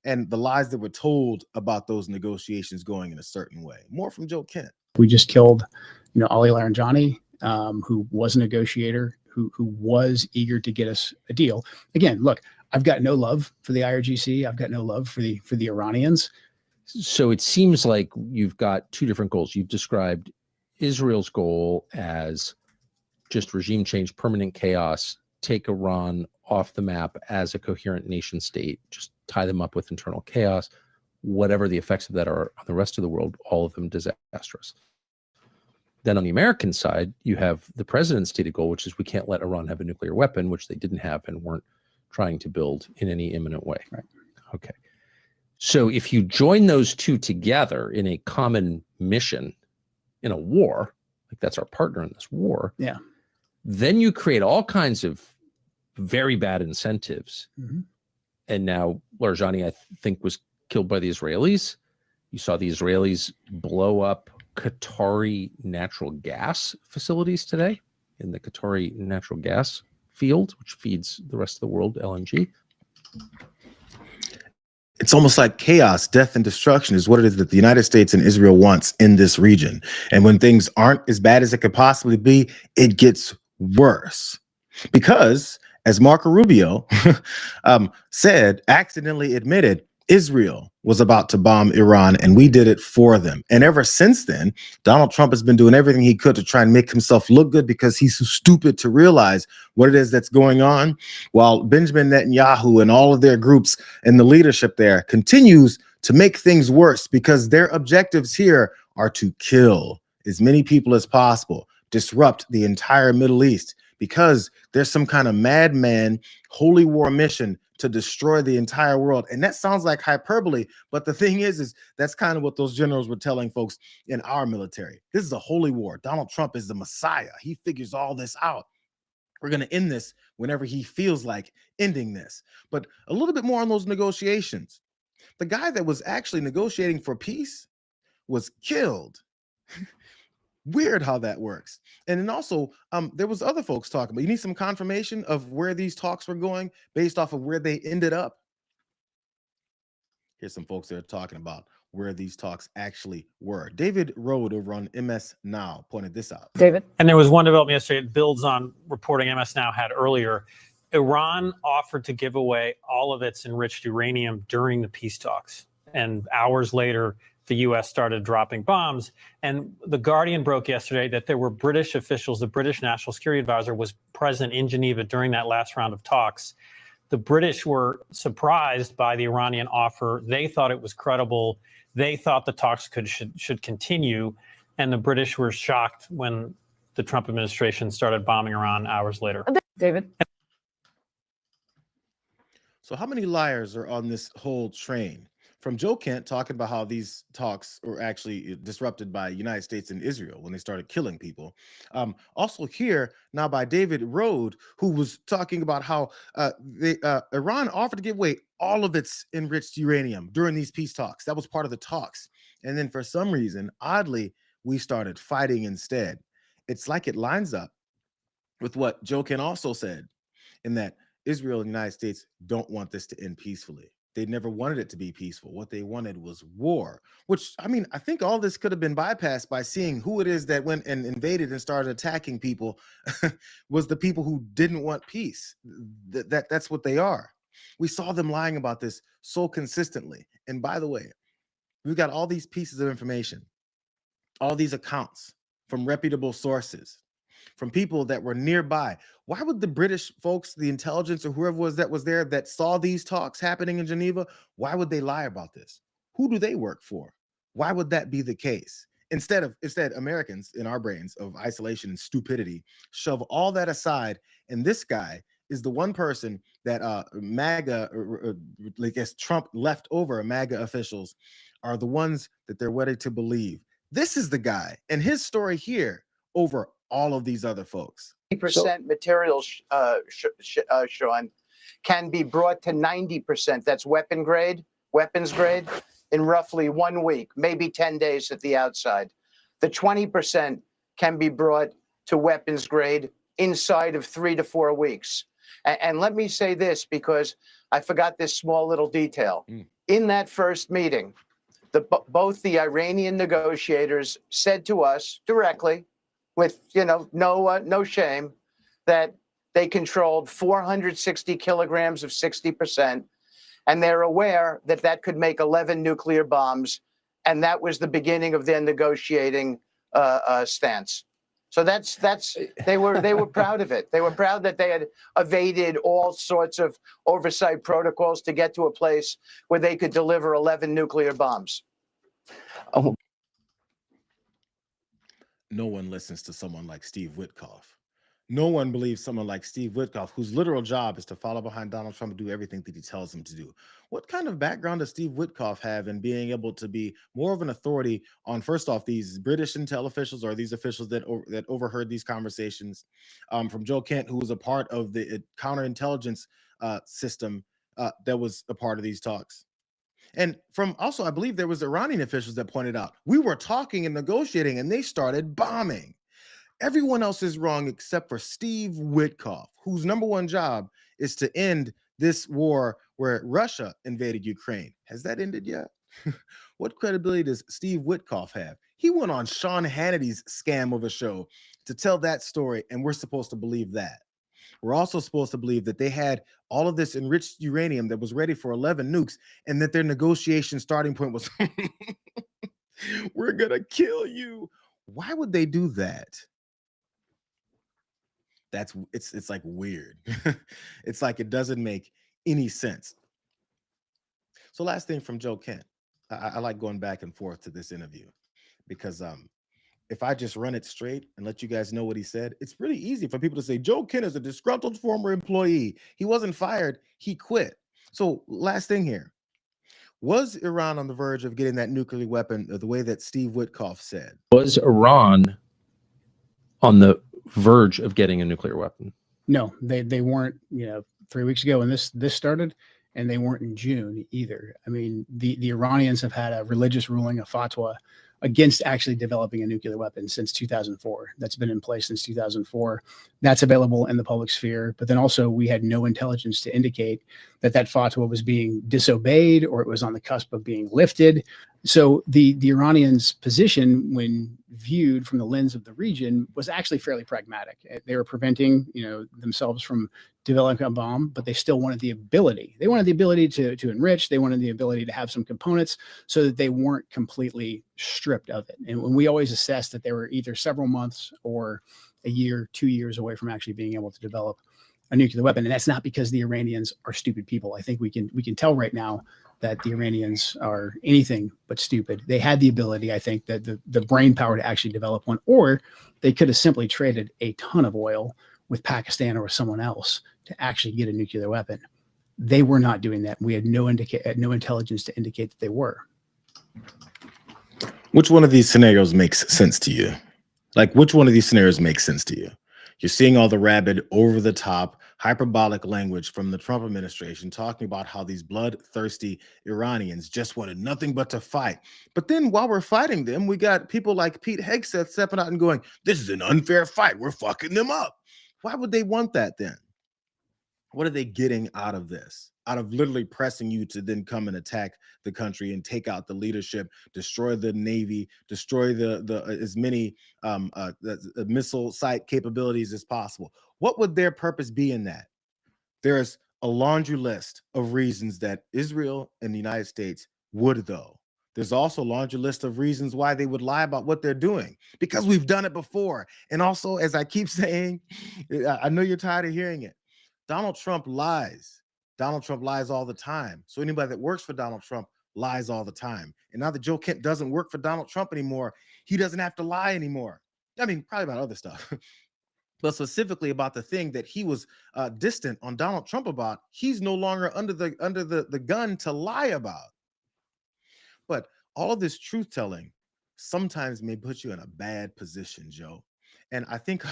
S1: and the lies that were told about those negotiations going in a certain way. More from Joe Kent.
S10: We just killed, Ali Laranjani, who was a negotiator, who was eager to get us a deal. Again, look, I've got no love for the IRGC. I've got no love for the Iranians.
S11: So it seems like you've got two different goals. You've described Israel's goal as just regime change, permanent chaos, take Iran off the map as a coherent nation state, just tie them up with internal chaos, whatever the effects of that are on the rest of the world, all of them disastrous. Then on the American side, you have the president's stated goal, which is we can't let Iran have a nuclear weapon, which they didn't have and weren't trying to build in any imminent way.
S10: Right.
S11: Okay. So if you join those two together in a common mission in a war, like that's our partner in this war,
S10: yeah,
S11: then you create all kinds of very bad incentives.
S10: Mm-hmm.
S11: And now Laranjani, I think, was killed by the Israelis. You saw the Israelis blow up Qatari natural gas facilities today in the Qatari natural gas field, which feeds the rest of the world LNG.
S1: It's almost like chaos, death, and destruction is what it is that the United States and Israel wants in this region. And when things aren't as bad as it could possibly be, it gets worse. Because, as Marco Rubio accidentally admitted, Israel was about to bomb Iran, and we did it for them. And ever since then, Donald Trump has been doing everything he could to try and make himself look good because he's so stupid to realize what it is that's going on, while Benjamin Netanyahu and all of their groups and the leadership there continues to make things worse because their objectives here are to kill as many people as possible, disrupt the entire Middle East, because there's some kind of madman holy war mission to destroy the entire world. And that sounds like hyperbole, but the thing is that's kind of what those generals were telling folks in our military. This is a holy war. Donald Trump is the Messiah. He figures all this out. We're going to end this whenever he feels like ending this. But a little bit more on those negotiations. The guy that was actually negotiating for peace was killed. Weird how that works. And then also, there was other folks talking about, you need some confirmation of where these talks were going based off of where they ended up. Here's some folks that are talking about where these talks actually were. David Rode over on MS Now pointed this out.
S4: David?
S13: And there was one development yesterday. It builds on reporting MS Now had earlier. Iran offered to give away all of its enriched uranium during the peace talks. And hours later, the U.S. started dropping bombs. And The Guardian broke yesterday that there were British officials, the British National Security Advisor was present in Geneva during that last round of talks. The British were surprised by the Iranian offer. They thought it was credible. They thought the talks should continue. And the British were shocked when the Trump administration started bombing Iran hours later.
S4: David?
S1: So how many liars are on this whole train? From Joe Kent talking about how these talks were actually disrupted by United States and Israel when they started killing people. Also here now by David Rode, who was talking about how Iran offered to give away all of its enriched uranium during these peace talks. That was part of the talks. And then for some reason, oddly, we started fighting instead. It's like it lines up with what Joe Kent also said, in that Israel and the United States don't want this to end peacefully. They never wanted it to be peaceful. What they wanted was war, which, I mean, I think all this could have been bypassed by seeing who it is that went and invaded and started attacking people was the people who didn't want peace. That's what they are. We saw them lying about this so consistently. And by the way, we've got all these pieces of information, all these accounts from reputable sources, from people that were nearby. Why would the British folks, the intelligence or whoever was there that saw these talks happening in Geneva, why would they lie about this? Who do they work for? Why would that be the case? Instead, Americans in our brains of isolation and stupidity shove all that aside, and this guy is the one person that MAGA, I guess Trump left over, MAGA officials are the ones that they're ready to believe. This is the guy and his story here over all of these other folks.
S14: 90% material, Sean, can be brought to 90%. That's weapons grade, in roughly 1 week, maybe 10 days at the outside. The 20% can be brought to weapons grade inside of 3 to 4 weeks. And let me say this, because I forgot this small little detail. In that first meeting, both the Iranian negotiators said to us directly, with no shame, that they controlled 460 kilograms of 60%, and they're aware that that could make 11 nuclear bombs, and that was the beginning of their negotiating stance. So they were proud of it. They were proud that they had evaded all sorts of oversight protocols to get to a place where they could deliver 11 nuclear bombs.
S1: Oh. No one listens to someone like Steve Witkoff. No one believes someone like Steve Witkoff, whose literal job is to follow behind Donald Trump and do everything that he tells him to do. What kind of background does Steve Witkoff have in being able to be more of an authority on, first off, these British intel officials, or these officials that overheard these conversations, from Joe Kent, who was a part of the counterintelligence system that was a part of these talks? And from also, I believe there was Iranian officials that pointed out, we were talking and negotiating and they started bombing. Everyone else is wrong except for Steve Witkoff, whose number one job is to end this war where Russia invaded Ukraine. Has that ended yet? What credibility does Steve Witkoff have? He went on Sean Hannity's scam of a show to tell that story, and we're supposed to believe that. We're also supposed to believe that they had all of this enriched uranium that was ready for 11 nukes, and that their negotiation starting point was, we're gonna kill you. Why would they do that? It's like weird. It's like it doesn't make any sense. So last thing from Joe Kent. I like going back and forth to this interview because if I just run it straight and let you guys know what he said, it's really easy for people to say Joe Kent is a disgruntled former employee. He wasn't fired, he quit. So last thing here. Was Iran on the verge of getting that nuclear weapon the way that Steve Witkoff said?
S11: Was Iran on the verge of getting a nuclear weapon?
S10: No, they weren't, 3 weeks ago when this started, and they weren't in June either. I mean, the Iranians have had a religious ruling, a fatwa, against actually developing a nuclear weapon since 2004. That's been in place since 2004. That's available in the public sphere. But then also we had no intelligence to indicate that fatwa was being disobeyed or it was on the cusp of being lifted. So the Iranians' position, when viewed from the lens of the region, was actually fairly pragmatic. They were preventing, themselves from developing a bomb, but they still wanted the ability. They wanted the ability to enrich. They wanted the ability to have some components so that they weren't completely stripped of it. And when we always assessed that they were either several months or a year, 2 years away from actually being able to develop a nuclear weapon. And that's not because the Iranians are stupid people. I think we can tell right now that the Iranians are anything but stupid. They had the ability, I think, that the brain power to actually develop one, or they could have simply traded a ton of oil with Pakistan or with someone else to actually get a nuclear weapon. They were not doing that. We had no intelligence to indicate that they were.
S1: Which one of these scenarios makes sense to you? Like, which one of these scenarios makes sense to you? You're seeing all the rabid, over-the-top, hyperbolic language from the Trump administration talking about how these bloodthirsty Iranians just wanted nothing but to fight. But then while we're fighting them, we got people like Pete Hegseth stepping out and going, this is an unfair fight. We're fucking them up. Why would they want that then? What are they getting out of this? Out of literally pressing you to then come and attack the country and take out the leadership, destroy the Navy, destroy the as many the missile site capabilities as possible. What would their purpose be in that? There's a laundry list of reasons that Israel and the United States would, though. There's also a laundry list of reasons why they would lie about what they're doing, because we've done it before. And also, as I keep saying, I know you're tired of hearing it, Donald Trump lies. Donald Trump lies all the time. So anybody that works for Donald Trump lies all the time. And now that Joe Kent doesn't work for Donald Trump anymore, he doesn't have to lie anymore. I mean, probably about other stuff, but specifically about the thing that he was distant on Donald Trump about, he's no longer under the gun to lie about. But all of this truth telling sometimes may put you in a bad position, Joe. And I think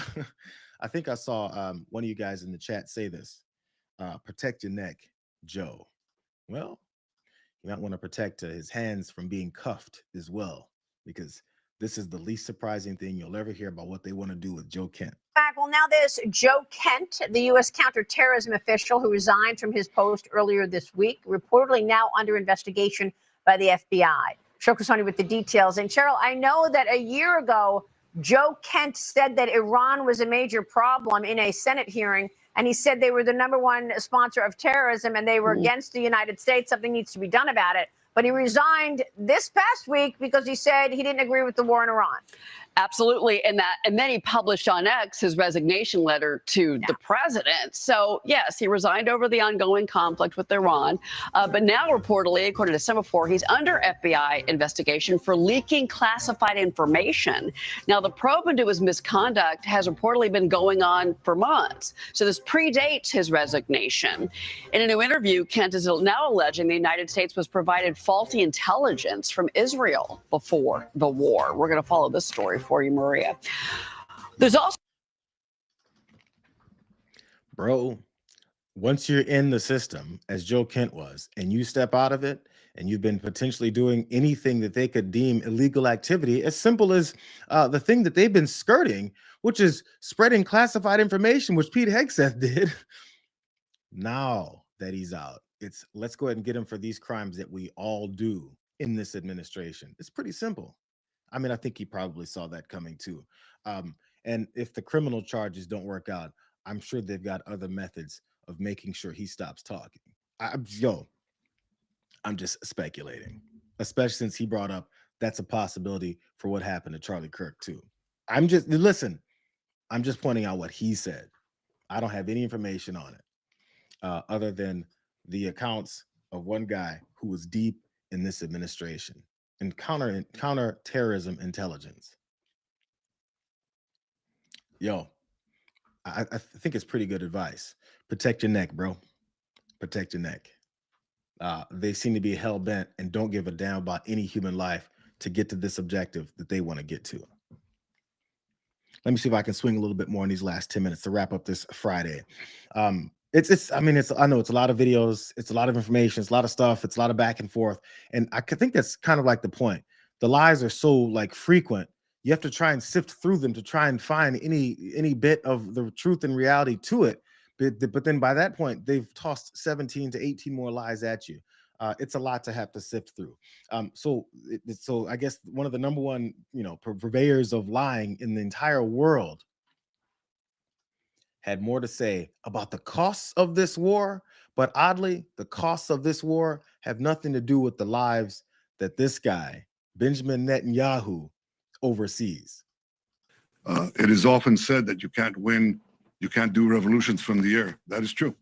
S1: I saw one of you guys in the chat say this. Protect your neck, Joe. Well, you might want to protect his hands from being cuffed as well, because This is the least surprising thing you'll ever hear about what they want to do with Joe Kent.
S15: Well, now there's Joe Kent, the U.S. counterterrorism official who resigned from his post earlier this week, reportedly now under investigation by the FBI. Cheryl Casoni with the details. And Cheryl, I know that a year ago, Joe Kent said that Iran was a major problem in a Senate hearing, and he said they were the #1 sponsor of terrorism and they were against the United States. Something needs to be done about it. But he resigned this past week because he said he didn't agree with the war in Iran.
S16: Absolutely. And then he published on X his resignation letter to the president. So, yes, he resigned over the ongoing conflict with Iran. But now, reportedly, according to Semaphore, he's under FBI investigation for leaking classified information. Now, the probe into his misconduct has reportedly been going on for months. So this predates his resignation. In a new interview, Kent is now alleging the United States was provided faulty intelligence from Israel before the war. We're going to follow this story for you, Maria. There's also,
S1: bro, once you're in the system, as Joe Kent was, and you step out of it, and you've been potentially doing anything that they could deem illegal activity, as simple as the thing that they've been skirting, which is spreading classified information, which Pete Hegseth did. Now that he's out, it's let's go ahead and get him for these crimes that we all do in this administration. It's pretty simple. I mean, I think he probably saw that coming too. And if the criminal charges don't work out, I'm sure they've got other methods of making sure he stops talking. I'm just speculating, especially since he brought up that's a possibility for what happened to Charlie Kirk too. I'm just pointing out what he said. I don't have any information on it other than the accounts of one guy who was deep in this administration and counter-terrorism intelligence. Yo, I think it's pretty good advice. Protect your neck, bro. Protect your neck. They seem to be hell-bent and don't give a damn about any human life to get to this objective that they want to get to. Let me see if I can swing a little bit more in these last 10 minutes to wrap up this Friday. I know it's a lot of videos, it's a lot of information, it's a lot of stuff, it's a lot of back and forth. And I think that's kind of like the point. The lies are so like frequent, you have to try and sift through them to try and find any bit of the truth and reality to it. But then by that point, they've tossed 17 to 18 more lies at you. It's a lot to have to sift through. So I guess one of the #1, purveyors of lying in the entire world had more to say about the costs of this war, but oddly, the costs of this war have nothing to do with the lives that this guy, Benjamin Netanyahu, oversees.
S17: It is often said that you can't do revolutions from the air. That is true.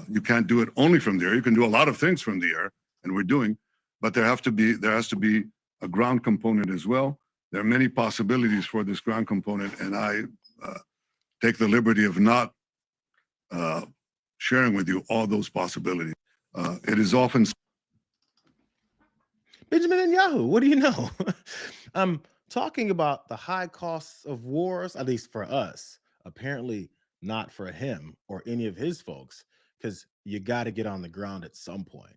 S17: You can't do it only from the air. You can do a lot of things from the air, and we're doing, but there has to be a ground component as well. There are many possibilities for this ground component, and I take the liberty of not sharing with you all those possibilities. It is often
S1: Benjamin Netanyahu, what do you know? I'm talking about the high costs of wars, at least for us, apparently not for him or any of his folks, because you got to get on the ground at some point.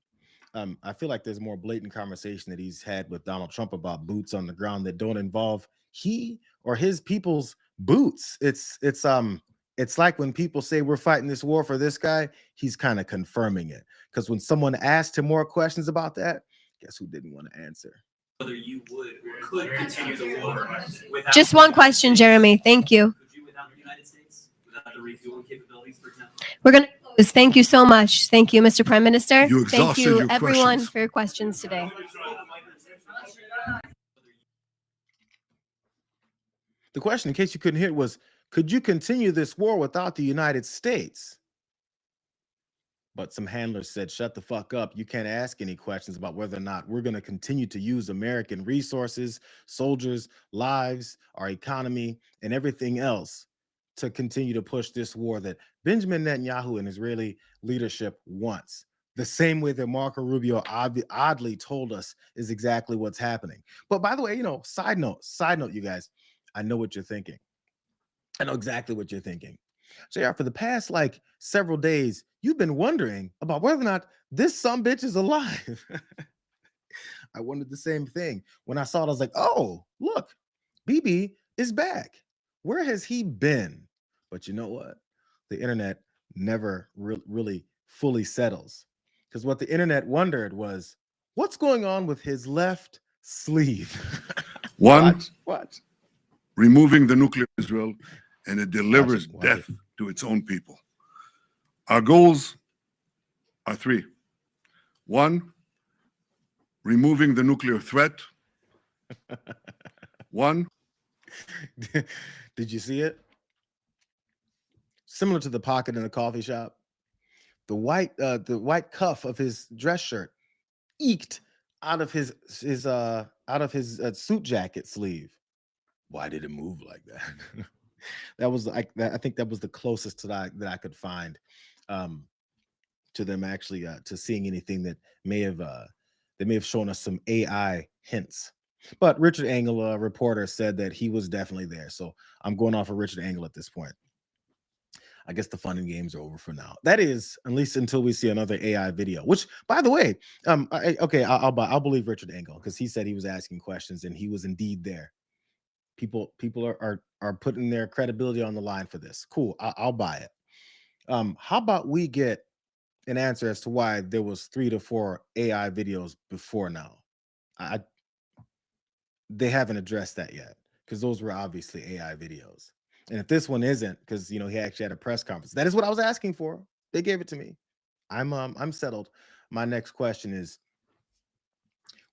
S1: I feel like there's more blatant conversation that he's had with Donald Trump about boots on the ground that don't involve he or his people's boots. It's like when people say we're fighting this war for this guy, he's kind of confirming it. Because when someone asked him more questions about that, guess who didn't want to answer?
S18: Whether you would or could continue the war without
S19: Just one question, Jeremy. Thank you.
S18: Could you without the United States, without the refueling capabilities, for example?
S19: We're going to close. Thank you so much. Thank you, Mr. Prime Minister.
S17: You
S19: Thank
S17: exhausted
S19: you,
S17: your
S19: everyone,
S17: questions.
S19: for your questions today.
S1: The question, in case you couldn't hear it, was, could you continue this war without the United States? But some handlers said, shut the fuck up. You can't ask any questions about whether or not we're going to continue to use American resources, soldiers, lives, our economy, and everything else to continue to push this war that Benjamin Netanyahu and Israeli leadership wants. The same way that Marco Rubio oddly told us is exactly what's happening. But by the way, side note, you guys, I know what you're thinking. I know exactly what you're thinking. Jayar, for the past several days, you've been wondering about whether or not this sumbitch is alive. I wondered the same thing. When I saw it, I was like, oh, look, BB is back. Where has he been? But you know what? The internet never really fully settles. Because what the internet wondered was, what's going on with his left sleeve?
S17: One,
S1: Watch.
S17: removing the nuclear Israel, and it delivers death to its own people. Our goals are three. One, removing the nuclear threat. One.
S1: Did you see it? Similar to the pocket in a coffee shop. The white cuff of his dress shirt eked out of his suit jacket sleeve. Why did it move like that? That was like that. I think that was the closest that I could find to them actually to seeing anything that may have shown us some AI hints. But Richard Engel, a reporter, said that he was definitely there. So I'm going off of Richard Engel at this point. I guess the fun and games are over for now. That is, at least until we see another AI video. Which, by the way, I'll believe Richard Engel because he said he was asking questions and he was indeed there. People are putting their credibility on the line for this. Cool, I'll buy it. How about we get an answer as to why there was 3 to 4 AI videos before now? They haven't addressed that yet because those were obviously AI videos. And if this one isn't, because he actually had a press conference, that is what I was asking for. They gave it to me. I'm settled. My next question is,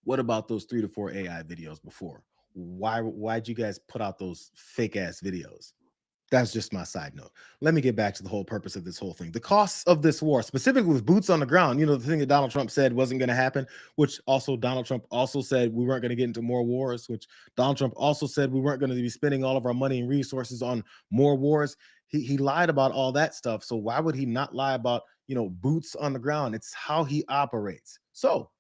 S1: what about those 3 to 4 AI videos before? Why'd you guys put out those fake ass videos? That's just my side note. Let me get back to the whole purpose of this whole thing. The costs of this war, specifically with boots on the ground, the thing that Donald Trump said wasn't going to happen, which also Donald Trump also said we weren't going to get into more wars, which Donald Trump also said we weren't going to be spending all of our money and resources on more wars. He lied about all that stuff. So why would he not lie about, boots on the ground? It's how he operates. So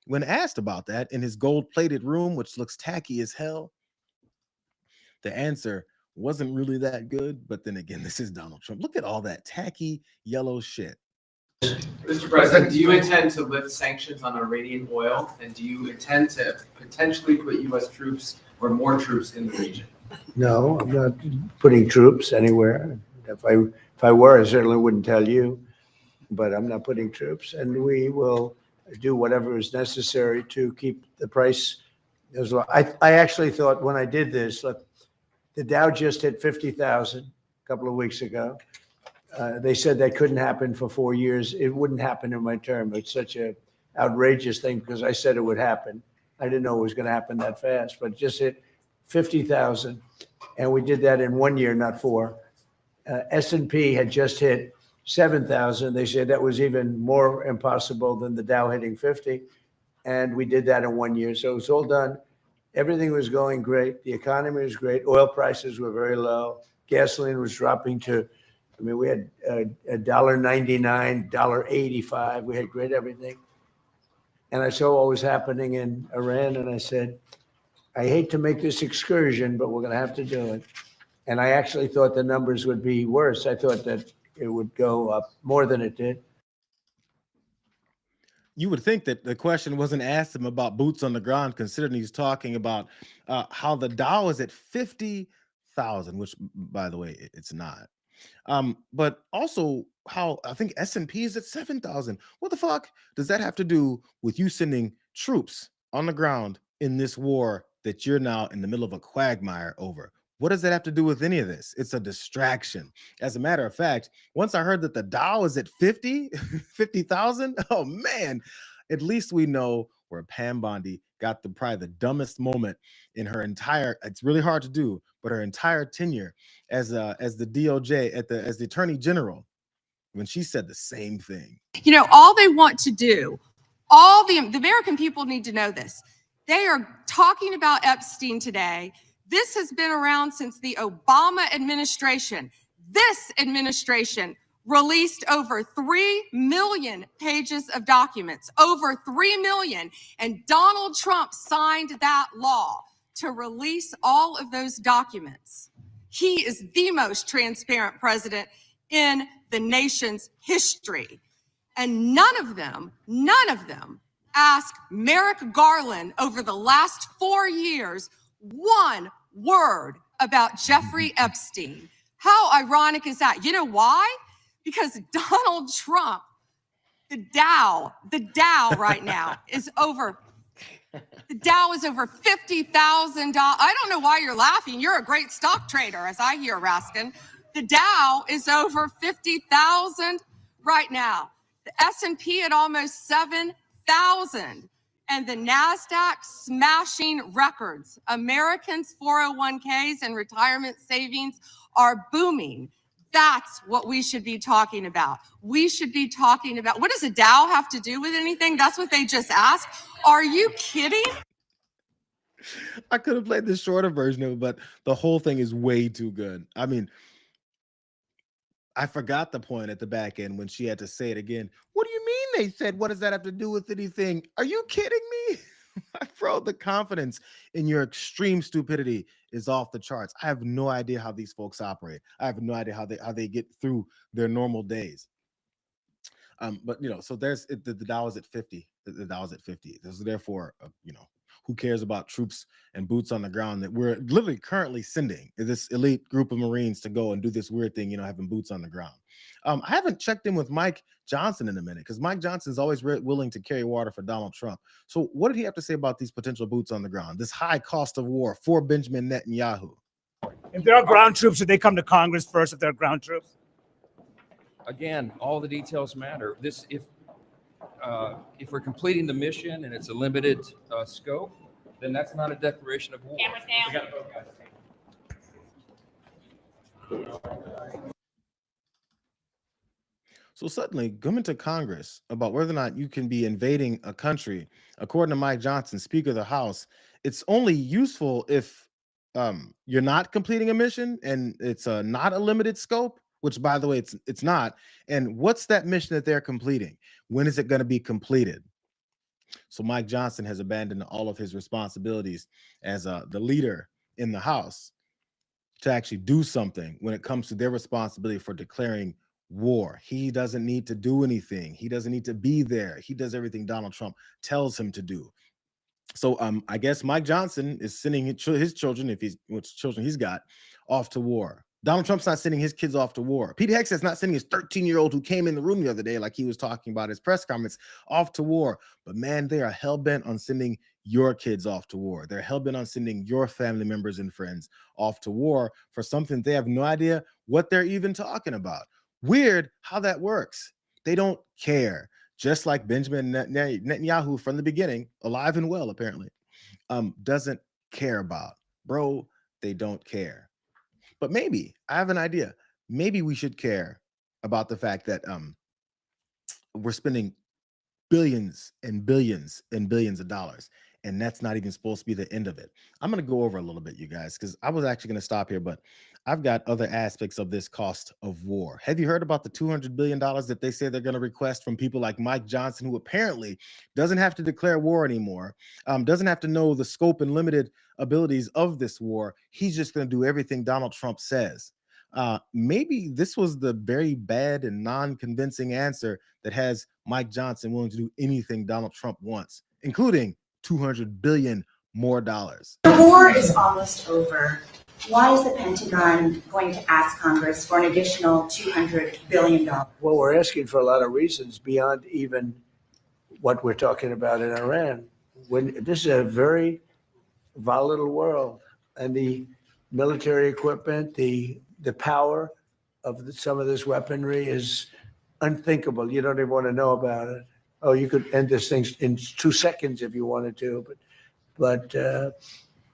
S1: when asked about that in his gold-plated room, which looks tacky as hell, the answer wasn't really that good. But then again, this is Donald Trump. Look at all that tacky yellow shit.
S18: Mr. President, do you intend to lift sanctions on Iranian oil? And do you intend to potentially put U.S. troops or more troops in the region?
S20: No, I'm not putting troops anywhere. If I were, I certainly wouldn't tell you. But I'm not putting troops. And we will do whatever is necessary to keep the price as low. I actually thought when I did this, look, the Dow just hit 50,000 a couple of weeks ago. They said that couldn't happen for 4 years. It wouldn't happen in my term. It's such an outrageous thing because I said it would happen. I didn't know it was going to happen that fast, but it just hit 50,000. And we did that in 1 year, not 4. S&P had just hit 7,000. They said that was even more impossible than the Dow hitting 50. And we did that in 1 year. So it's all done. Everything was going great. The economy was great. Oil prices were very low. Gasoline was dropping to, we had $1.99, $1.85. We had great everything. And I saw what was happening in Iran. And I said, I hate to make this excursion, but we're going to have to do it. And I actually thought the numbers would be worse. I thought that it would go up more than it did.
S1: You would think that the question wasn't asked him about boots on the ground, considering he's talking about how the Dow is at 50,000, which, by the way, it's not. But also how I think S&P is at 7,000. What the fuck does that have to do with you sending troops on the ground in this war that you're now in the middle of a quagmire over? What does that have to do with any of this? It's a distraction. As a matter of fact, once I heard that the Dow is at 50,000, oh man, at least we know where Pam Bondi got probably the dumbest moment in her entire, it's really hard to do, but her entire tenure as the DOJ as the Attorney General, when she said the same thing.
S21: All they want to do, all the American people need to know this. They are talking about Epstein today. This has been around since the Obama administration. This administration released over 3 million pages of documents, over 3 million. And Donald Trump signed that law to release all of those documents. He is the most transparent president in the nation's history. And none of them ask Merrick Garland over the last 4 years one word about Jeffrey Epstein. How ironic is that? You know why? Because Donald Trump, the Dow right now is over. The Dow is over $50,000. I don't know why you're laughing. You're a great stock trader, as I hear, Raskin. The Dow is over 50,000 right now. The S&P at almost 7,000. And the NASDAQ smashing records. Americans' 401ks and retirement savings are booming. That's what we should be talking about. We should be talking about, what does a Dow have to do with anything? That's what they just asked. Are you kidding?
S1: I could have played the shorter version of it, but the whole thing is way too good. I mean, I forgot the point at the back end when she had to say it again. What do you mean they said? What does that have to do with anything? Are you kidding me? Bro, the confidence in your extreme stupidity is off the charts. I have no idea how these folks operate. I have no idea how they get through their normal days. But so there's the Dow is at 50. The Dow is at 50. This is therefore, who cares about troops and boots on the ground that we're literally currently sending this elite group of Marines to go and do this weird thing, having boots on the ground. I haven't checked in with Mike Johnson in a minute because Mike Johnson is always willing to carry water for Donald Trump. So what did he have to say about these potential boots on the ground, this high cost of war for Benjamin Netanyahu?
S3: If there are ground troops, should they come to Congress first if there are ground troops?
S22: Again, all the details matter. If we're completing the mission and it's a limited scope, then that's not a declaration of war.
S9: Cameras down.
S22: We gotta vote, guys.
S1: So suddenly, coming to Congress about whether or not you can be invading a country, according to Mike Johnson, Speaker of the House, it's only useful if you're not completing a mission and it's not a limited scope. Which, by the way, it's not. And what's that mission that they're completing? When is it going to be completed? So Mike Johnson has abandoned all of his responsibilities as the leader in the House to actually do something when it comes to their responsibility for declaring war. He doesn't need to do anything. He doesn't need to be there. He does everything Donald Trump tells him to do. So I guess Mike Johnson is sending his children, which children he's got, off to war. Donald Trump's not sending his kids off to war. Pete Hegseth's not sending his 13-year-old who came in the room the other day, like he was talking about his press conference, off to war. But man, they are hell-bent on sending your kids off to war. They're hell-bent on sending your family members and friends off to war for something they have no idea what they're even talking about. Weird how that works. They don't care. Just like Benjamin Netanyahu from the beginning, alive and well, apparently, doesn't care about. Bro, they don't care. But maybe, I have an idea. Maybe we should care about the fact that we're spending billions and billions and billions of dollars. And that's not even supposed to be the end of it. I'm going to go over a little bit, you guys, because I was actually going to stop here, but I've got other aspects of this cost of war. Have you heard about the $200 billion that they say they're going to request from people like Mike Johnson, who apparently doesn't have to declare war anymore, doesn't have to know the scope and limited abilities of this war. He's just going to do everything Donald Trump says. Maybe this was the very bad and non-convincing answer that has Mike Johnson willing to do anything Donald Trump wants, including $200 billion more dollars.
S23: The war is almost over. Why is the Pentagon going to ask Congress for an additional $200 billion?
S20: Well, we're asking for a lot of reasons beyond even what we're talking about in Iran. This is a very volatile world, and the military equipment, the power of some of this weaponry is unthinkable. You don't even want to know about it. Oh, you could end this thing in 2 seconds if you wanted to, but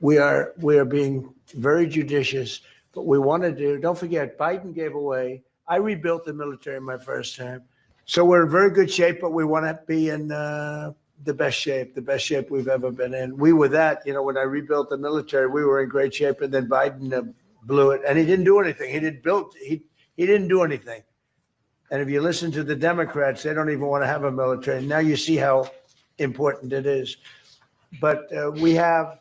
S20: we are being very judicious. But we want to do. Don't forget, Biden gave away. I rebuilt the military my first time, so we're in very good shape. But we want to be in the best shape we've ever been in. We were that. When I rebuilt the military, we were in great shape, and then Biden blew it, and he didn't do anything. He didn't do anything. And if you listen to the Democrats, they don't even want to have a military. Now you see how important it is. But we have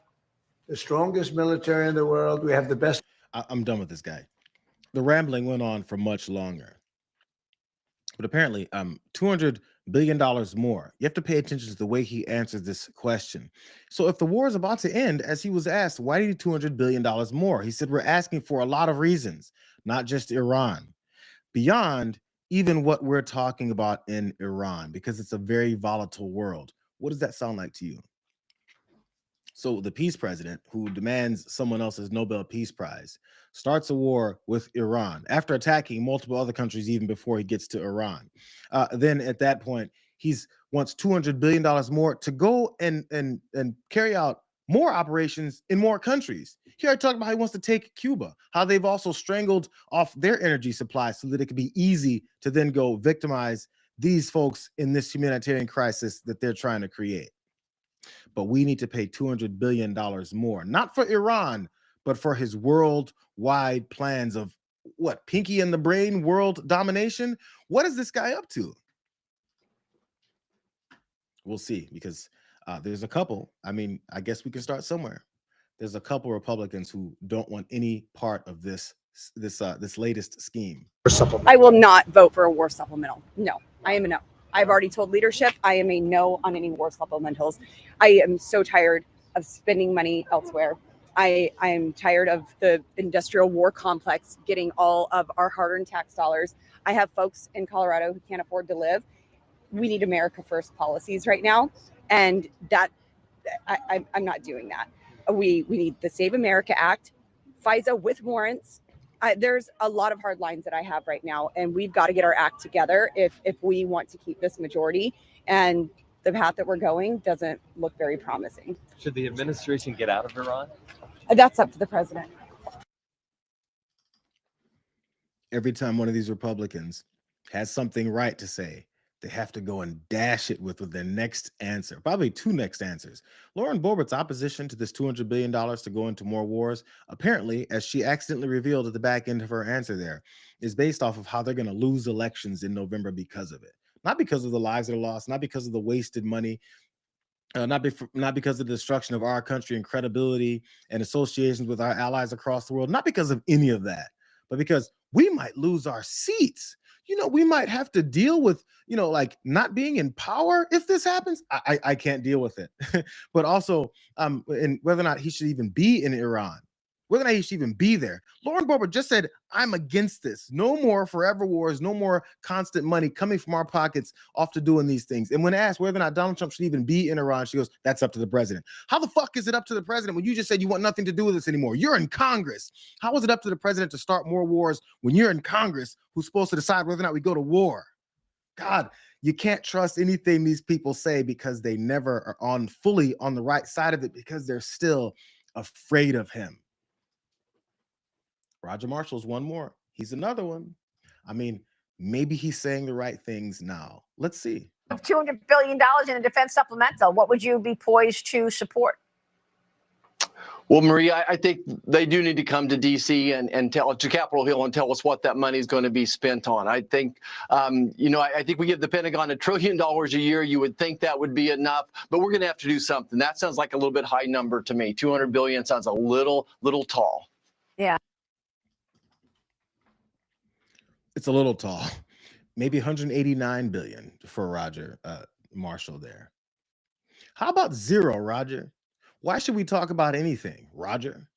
S20: the strongest military in the world. We have the best. I'm done with this guy. The rambling went on for much longer.
S1: But apparently, $200 billion more. You have to pay attention to the way he answers this question. So if the war is about to end, as he was asked, why do you need $200 billion more? He said, we're asking for a lot of reasons, not just Iran, beyond even what we're talking about in Iran, because it's a very volatile world. What does that sound like to you? So the peace president, who demands someone else's Nobel Peace Prize, starts a war with Iran after attacking multiple other countries even before he gets to Iran. Then at that point, he's wants $200 billion more to go and carry out more operations in more countries. He already talked about how he wants to take Cuba, how they've also strangled off their energy supply so that it could be easy to then go victimize these folks in this humanitarian crisis that they're trying to create. But we need to pay $200 billion more, not for Iran, but for his worldwide plans of what, pinky in the brain world domination? What is this guy up to? We'll see, because there's a couple. I mean, I guess we can start somewhere. There's a couple Republicans who don't want any part of this latest scheme.
S5: I will not vote for a war supplemental. No, I am a no. I've already told leadership I am a no on any war supplementals. I am so tired of spending money elsewhere. I am tired of the industrial war complex getting all of our hard-earned tax dollars. I have folks in Colorado who can't afford to live. We need America First policies right now, and that I'm not doing that. We need the Save America Act, FISA with warrants. There's a lot of hard lines that I have right now, and we've got to get our act together if we want to keep this majority. And the path that we're going doesn't look very promising.
S6: Should the administration get out of Iran?
S5: That's up to the president.
S1: Every time one of these Republicans has something right to say, they have to go and dash it with their next answer, probably two next answers. Lauren Boebert's opposition to this $200 billion to go into more wars, apparently, as she accidentally revealed at the back end of her answer there, is based off of how they're going to lose elections in November because of it. Not because of the lives that are lost, not because of the wasted money, not because of the destruction of our country and credibility and associations with our allies across the world, not because of any of that, but because we might lose our seats. You know, we might have to deal with, you know, like not being in power if this happens. I can't deal with it. But also, and whether or not he should even be in Iran, whether or not he should even be there. Lauren Boebert just said, I'm against this. No more forever wars, no more constant money coming from our pockets off to doing these things. And when asked whether or not Donald Trump should even be in Iran, she goes, that's up to the president. How the fuck is it up to the president when you just said you want nothing to do with this anymore? You're in Congress. How is it up to the president to start more wars when you're in Congress who's supposed to decide whether or not we go to war? God, you can't trust anything these people say because they never are fully on the right side of it because they're still afraid of him. Roger Marshall's one more. He's another one. I mean, maybe he's saying the right things now. Let's see.
S15: $200 billion in a defense supplemental, what would you be poised to support?
S8: Well, Maria, I think they do need to come to D.C. and tell to Capitol Hill and tell us what that money is going to be spent on. I think, I think we give the Pentagon $1 trillion a year. You would think that would be enough, but we're going to have to do something. That sounds like a little bit high number to me. 200 billion sounds a little tall.
S15: Yeah.
S1: It's a little tall. Maybe 189 billion for Roger Marshall there. How about zero, Roger? Why should we talk about anything, Roger?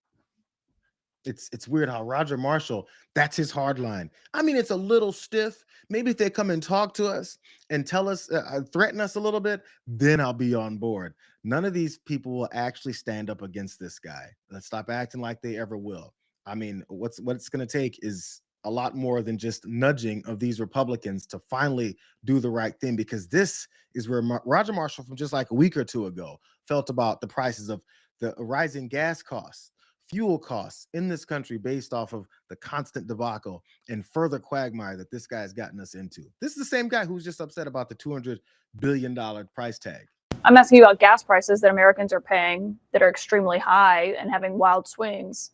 S1: It's weird how Roger Marshall, that's his hard line. I mean, it's a little stiff. Maybe if they come and talk to us and tell us, threaten us a little bit, then I'll be on board. None of these people will actually stand up against this guy. Let's stop acting like they ever will. I mean, what it's going to take is a lot more than just nudging of these Republicans to finally do the right thing, because this is where Roger Marshall from just like a week or two ago felt about the prices of the rising gas costs, fuel costs in this country based off of the constant debacle and further quagmire that this guy has gotten us into. This is the same guy who's just upset about the $200 billion price tag.
S24: I'm asking you about gas prices that Americans are paying that are extremely high and having wild swings,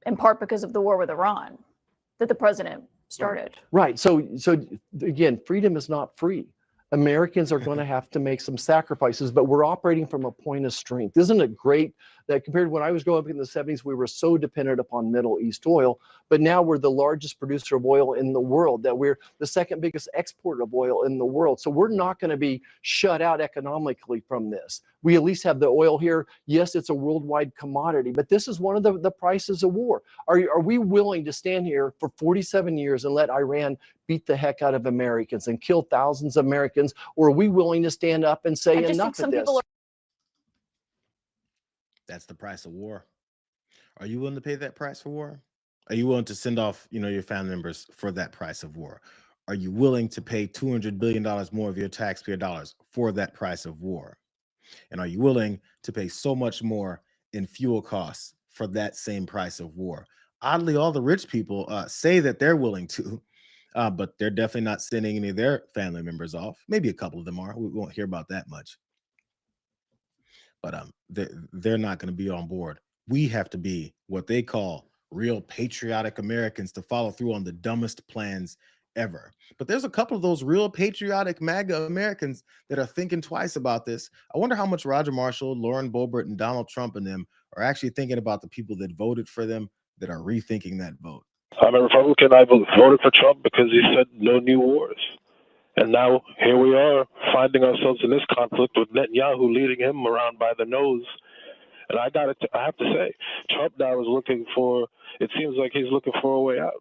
S24: in part because of the war with Iran that the president started.
S8: Right. So again, freedom is not free. Americans are going to have to make some sacrifices, but we're operating from a point of strength. Isn't it great that compared to when I was growing up in the 70s, we were so dependent upon Middle East oil, but now we're the largest producer of oil in the world, that we're the second biggest exporter of oil in the world. So we're not going to be shut out economically from this. We at least have the oil here. Yes, it's a worldwide commodity, but this is one of the prices of war. Are we willing to stand here for 47 years and let Iran beat the heck out of Americans and kill thousands of Americans? Or are we willing to stand up and say enough of this?
S1: That's the price of war. Are you willing to pay that price for war? Are you willing to send off, your family members for that price of war? Are you willing to pay $200 billion more of your taxpayer dollars for that price of war? And are you willing to pay so much more in fuel costs for that same price of war? Oddly, all the rich people say that they're willing to, but they're definitely not sending any of their family members off. Maybe a couple of them are. We won't hear about that much. But they're not going to be on board. We have to be what they call real patriotic Americans to follow through on the dumbest plans ever. But there's a couple of those real patriotic MAGA Americans that are thinking twice about this. I wonder how much Roger Marshall, Lauren Boebert, and Donald Trump and them are actually thinking about the people that voted for them that are rethinking that vote.
S2: I'm a Republican. I voted for Trump because he said no new wars. And now here we are finding ourselves in this conflict with Netanyahu leading him around by the nose. And I have to say, Trump now is looking for, it seems like he's looking for a way out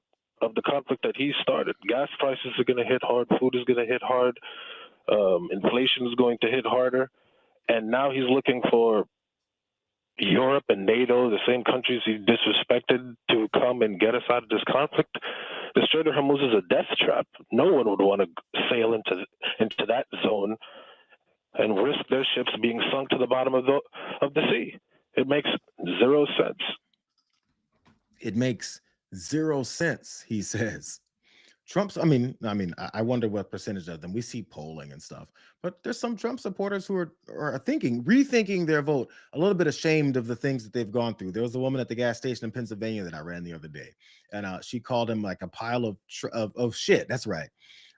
S2: of the conflict that he started. Gas prices are going to hit hard. Food is going to hit hard. Inflation is going to hit harder. And now he's looking for Europe and NATO, the same countries he disrespected, to come and get us out of this conflict. The Strait of Hormuz is a death trap. No one would want to sail into that zone and risk their ships being sunk to the bottom of the sea. It makes zero sense.
S1: It makes zero sense, he says. Trump's, I wonder what percentage of them. We see polling and stuff, but there's some Trump supporters who are rethinking their vote, a little bit ashamed of the things that they've gone through. There was a woman at the gas station in Pennsylvania that I ran the other day, and she called him like a pile of shit. That's right.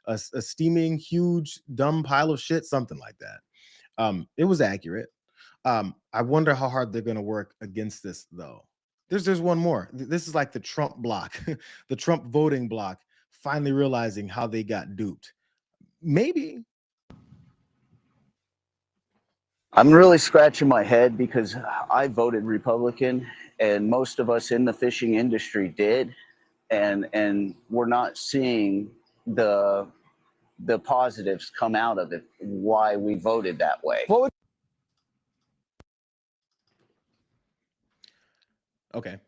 S1: A steaming, huge, dumb pile of shit, something like that. It was accurate. I wonder how hard they're going to work against this, though. There's one more. This is like the Trump block, the Trump voting block, finally realizing how they got duped. Maybe.
S7: I'm really scratching my head because I voted Republican, and most of us in the fishing industry did, and we're not seeing the positives come out of it, why we voted that way.
S1: Okay.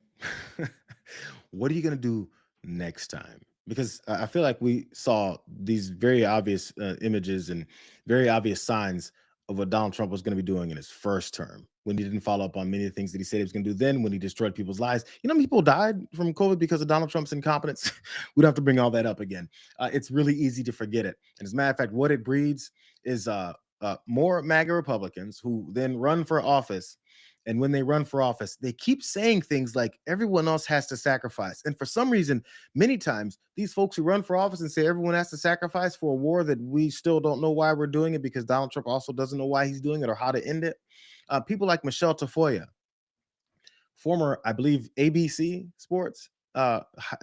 S1: What are you going to do next time? Because I feel like we saw these very obvious images and very obvious signs of what Donald Trump was going to be doing in his first term, when he didn't follow up on many of the things that he said he was going to do then, when he destroyed people's lives. People died from COVID because of Donald Trump's incompetence. We don't have to bring all that up again. It's really easy to forget it. And as a matter of fact, what it breeds is more MAGA Republicans who then run for office. And when they run for office, they keep saying things like everyone else has to sacrifice. And for some reason, many times, these folks who run for office and say everyone has to sacrifice for a war that we still don't know why we're doing it, because Donald Trump also doesn't know why he's doing it or how to end it. People like Michelle Tafoya, former, I believe, ABC Sports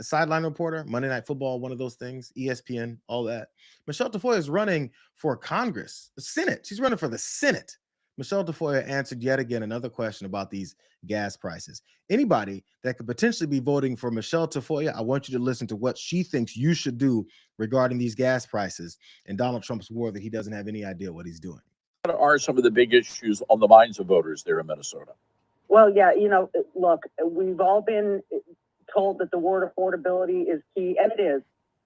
S1: sideline reporter, Monday Night Football, one of those things, ESPN, all that. Michelle Tafoya is running for Congress, the Senate. She's running for the Senate. Michelle Tafoya answered yet again another question about these gas prices. Anybody that could potentially be voting for Michelle Tafoya, I want you to listen to what she thinks you should do regarding these gas prices and Donald Trump's war that he doesn't have any idea what he's doing.
S12: What are some of the big issues on the minds of voters there in Minnesota?
S13: Well, yeah, look, we've all been told that the word affordability is key, and it is.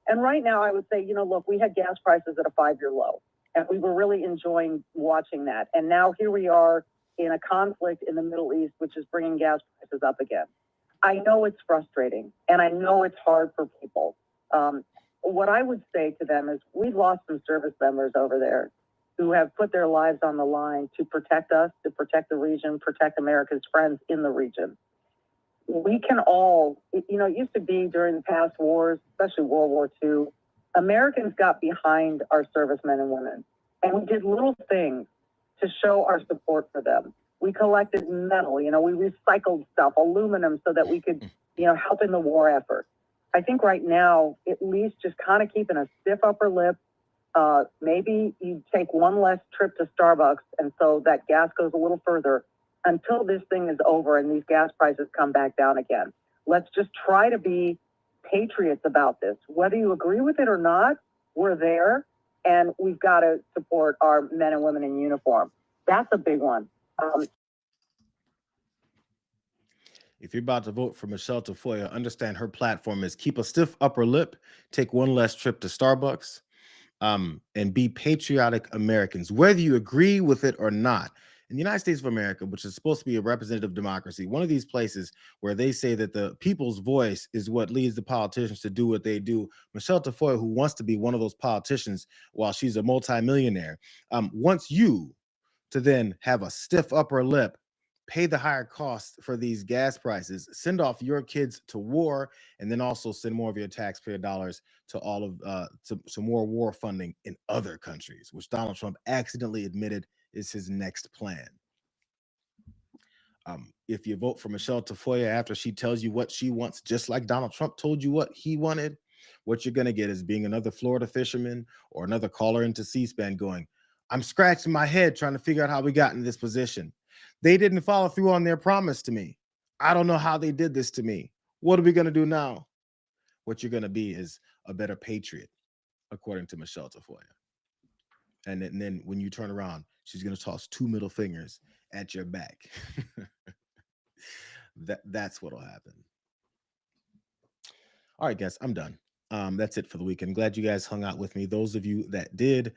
S13: And right now, I would say, look, we had gas prices at a 5-year low. And we were really enjoying watching that. And now here we are in a conflict in the Middle East, which is bringing gas prices up again. I know it's frustrating, and I know it's hard for people. What I would say to them is we've lost some service members over there who have put their lives on the line to protect us, to protect the region, protect America's friends in the region. We can all, it used to be during the past wars, especially World War II, Americans got behind our servicemen and women, and we did little things to show our support for them. We collected metal, we recycled stuff, aluminum, so that we could, help in the war effort. I think right now, at least just kind of keeping a stiff upper lip. Maybe you take one less trip to Starbucks, and so that gas goes a little further until this thing is over and these gas prices come back down again. Let's just try to be patriots about this. Whether you agree with it or not, we're there, and we've got to support our men and women in uniform. That's a big one.
S1: If you're about to vote for Michelle Tafoya, understand her platform is keep a stiff upper lip, take one less trip to Starbucks, and be patriotic Americans, whether you agree with it or not. In the United States of America, which is supposed to be a representative democracy, one of these places where they say that the people's voice is what leads the politicians to do what they do, Michelle Tafoya, who wants to be one of those politicians while she's a multimillionaire, wants you to then have a stiff upper lip, pay the higher cost for these gas prices, send off your kids to war, and then also send more of your taxpayer dollars to all of to more war funding in other countries, which Donald Trump accidentally admitted is his next plan. If you vote for Michelle Tafoya after she tells you what she wants, just like Donald Trump told you what he wanted, what you're going to get is being another Florida fisherman or another caller into C-SPAN going, I'm scratching my head trying to figure out how we got in this position. They didn't follow through on their promise to me. I don't know how they did this to me. What are we going to do now? What you're going to be is a better patriot, according to Michelle Tafoya. And then when you turn around, she's going to toss 2 middle fingers at your back. That's what'll happen. All right, guys, I'm done. That's it for the weekend. Glad you guys hung out with me. Those of you that did.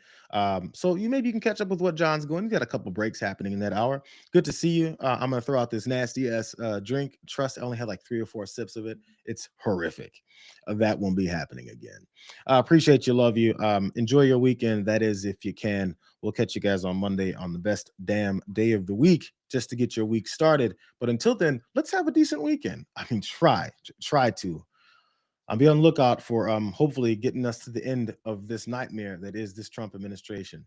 S1: So maybe you can catch up with what John's going. You got a couple breaks happening in that hour. Good to see you. I'm going to throw out this nasty ass drink. Trust, I only had like 3 or 4 sips of it. It's horrific. That won't be happening again. Appreciate you. Love you. Enjoy your weekend. That is, if you can. We'll catch you guys on Monday on the best damn day of the week just to get your week started. But until then, let's have a decent weekend. I mean, try to. I'll be on the lookout for hopefully getting us to the end of this nightmare that is this Trump administration.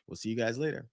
S1: We'll see you guys later.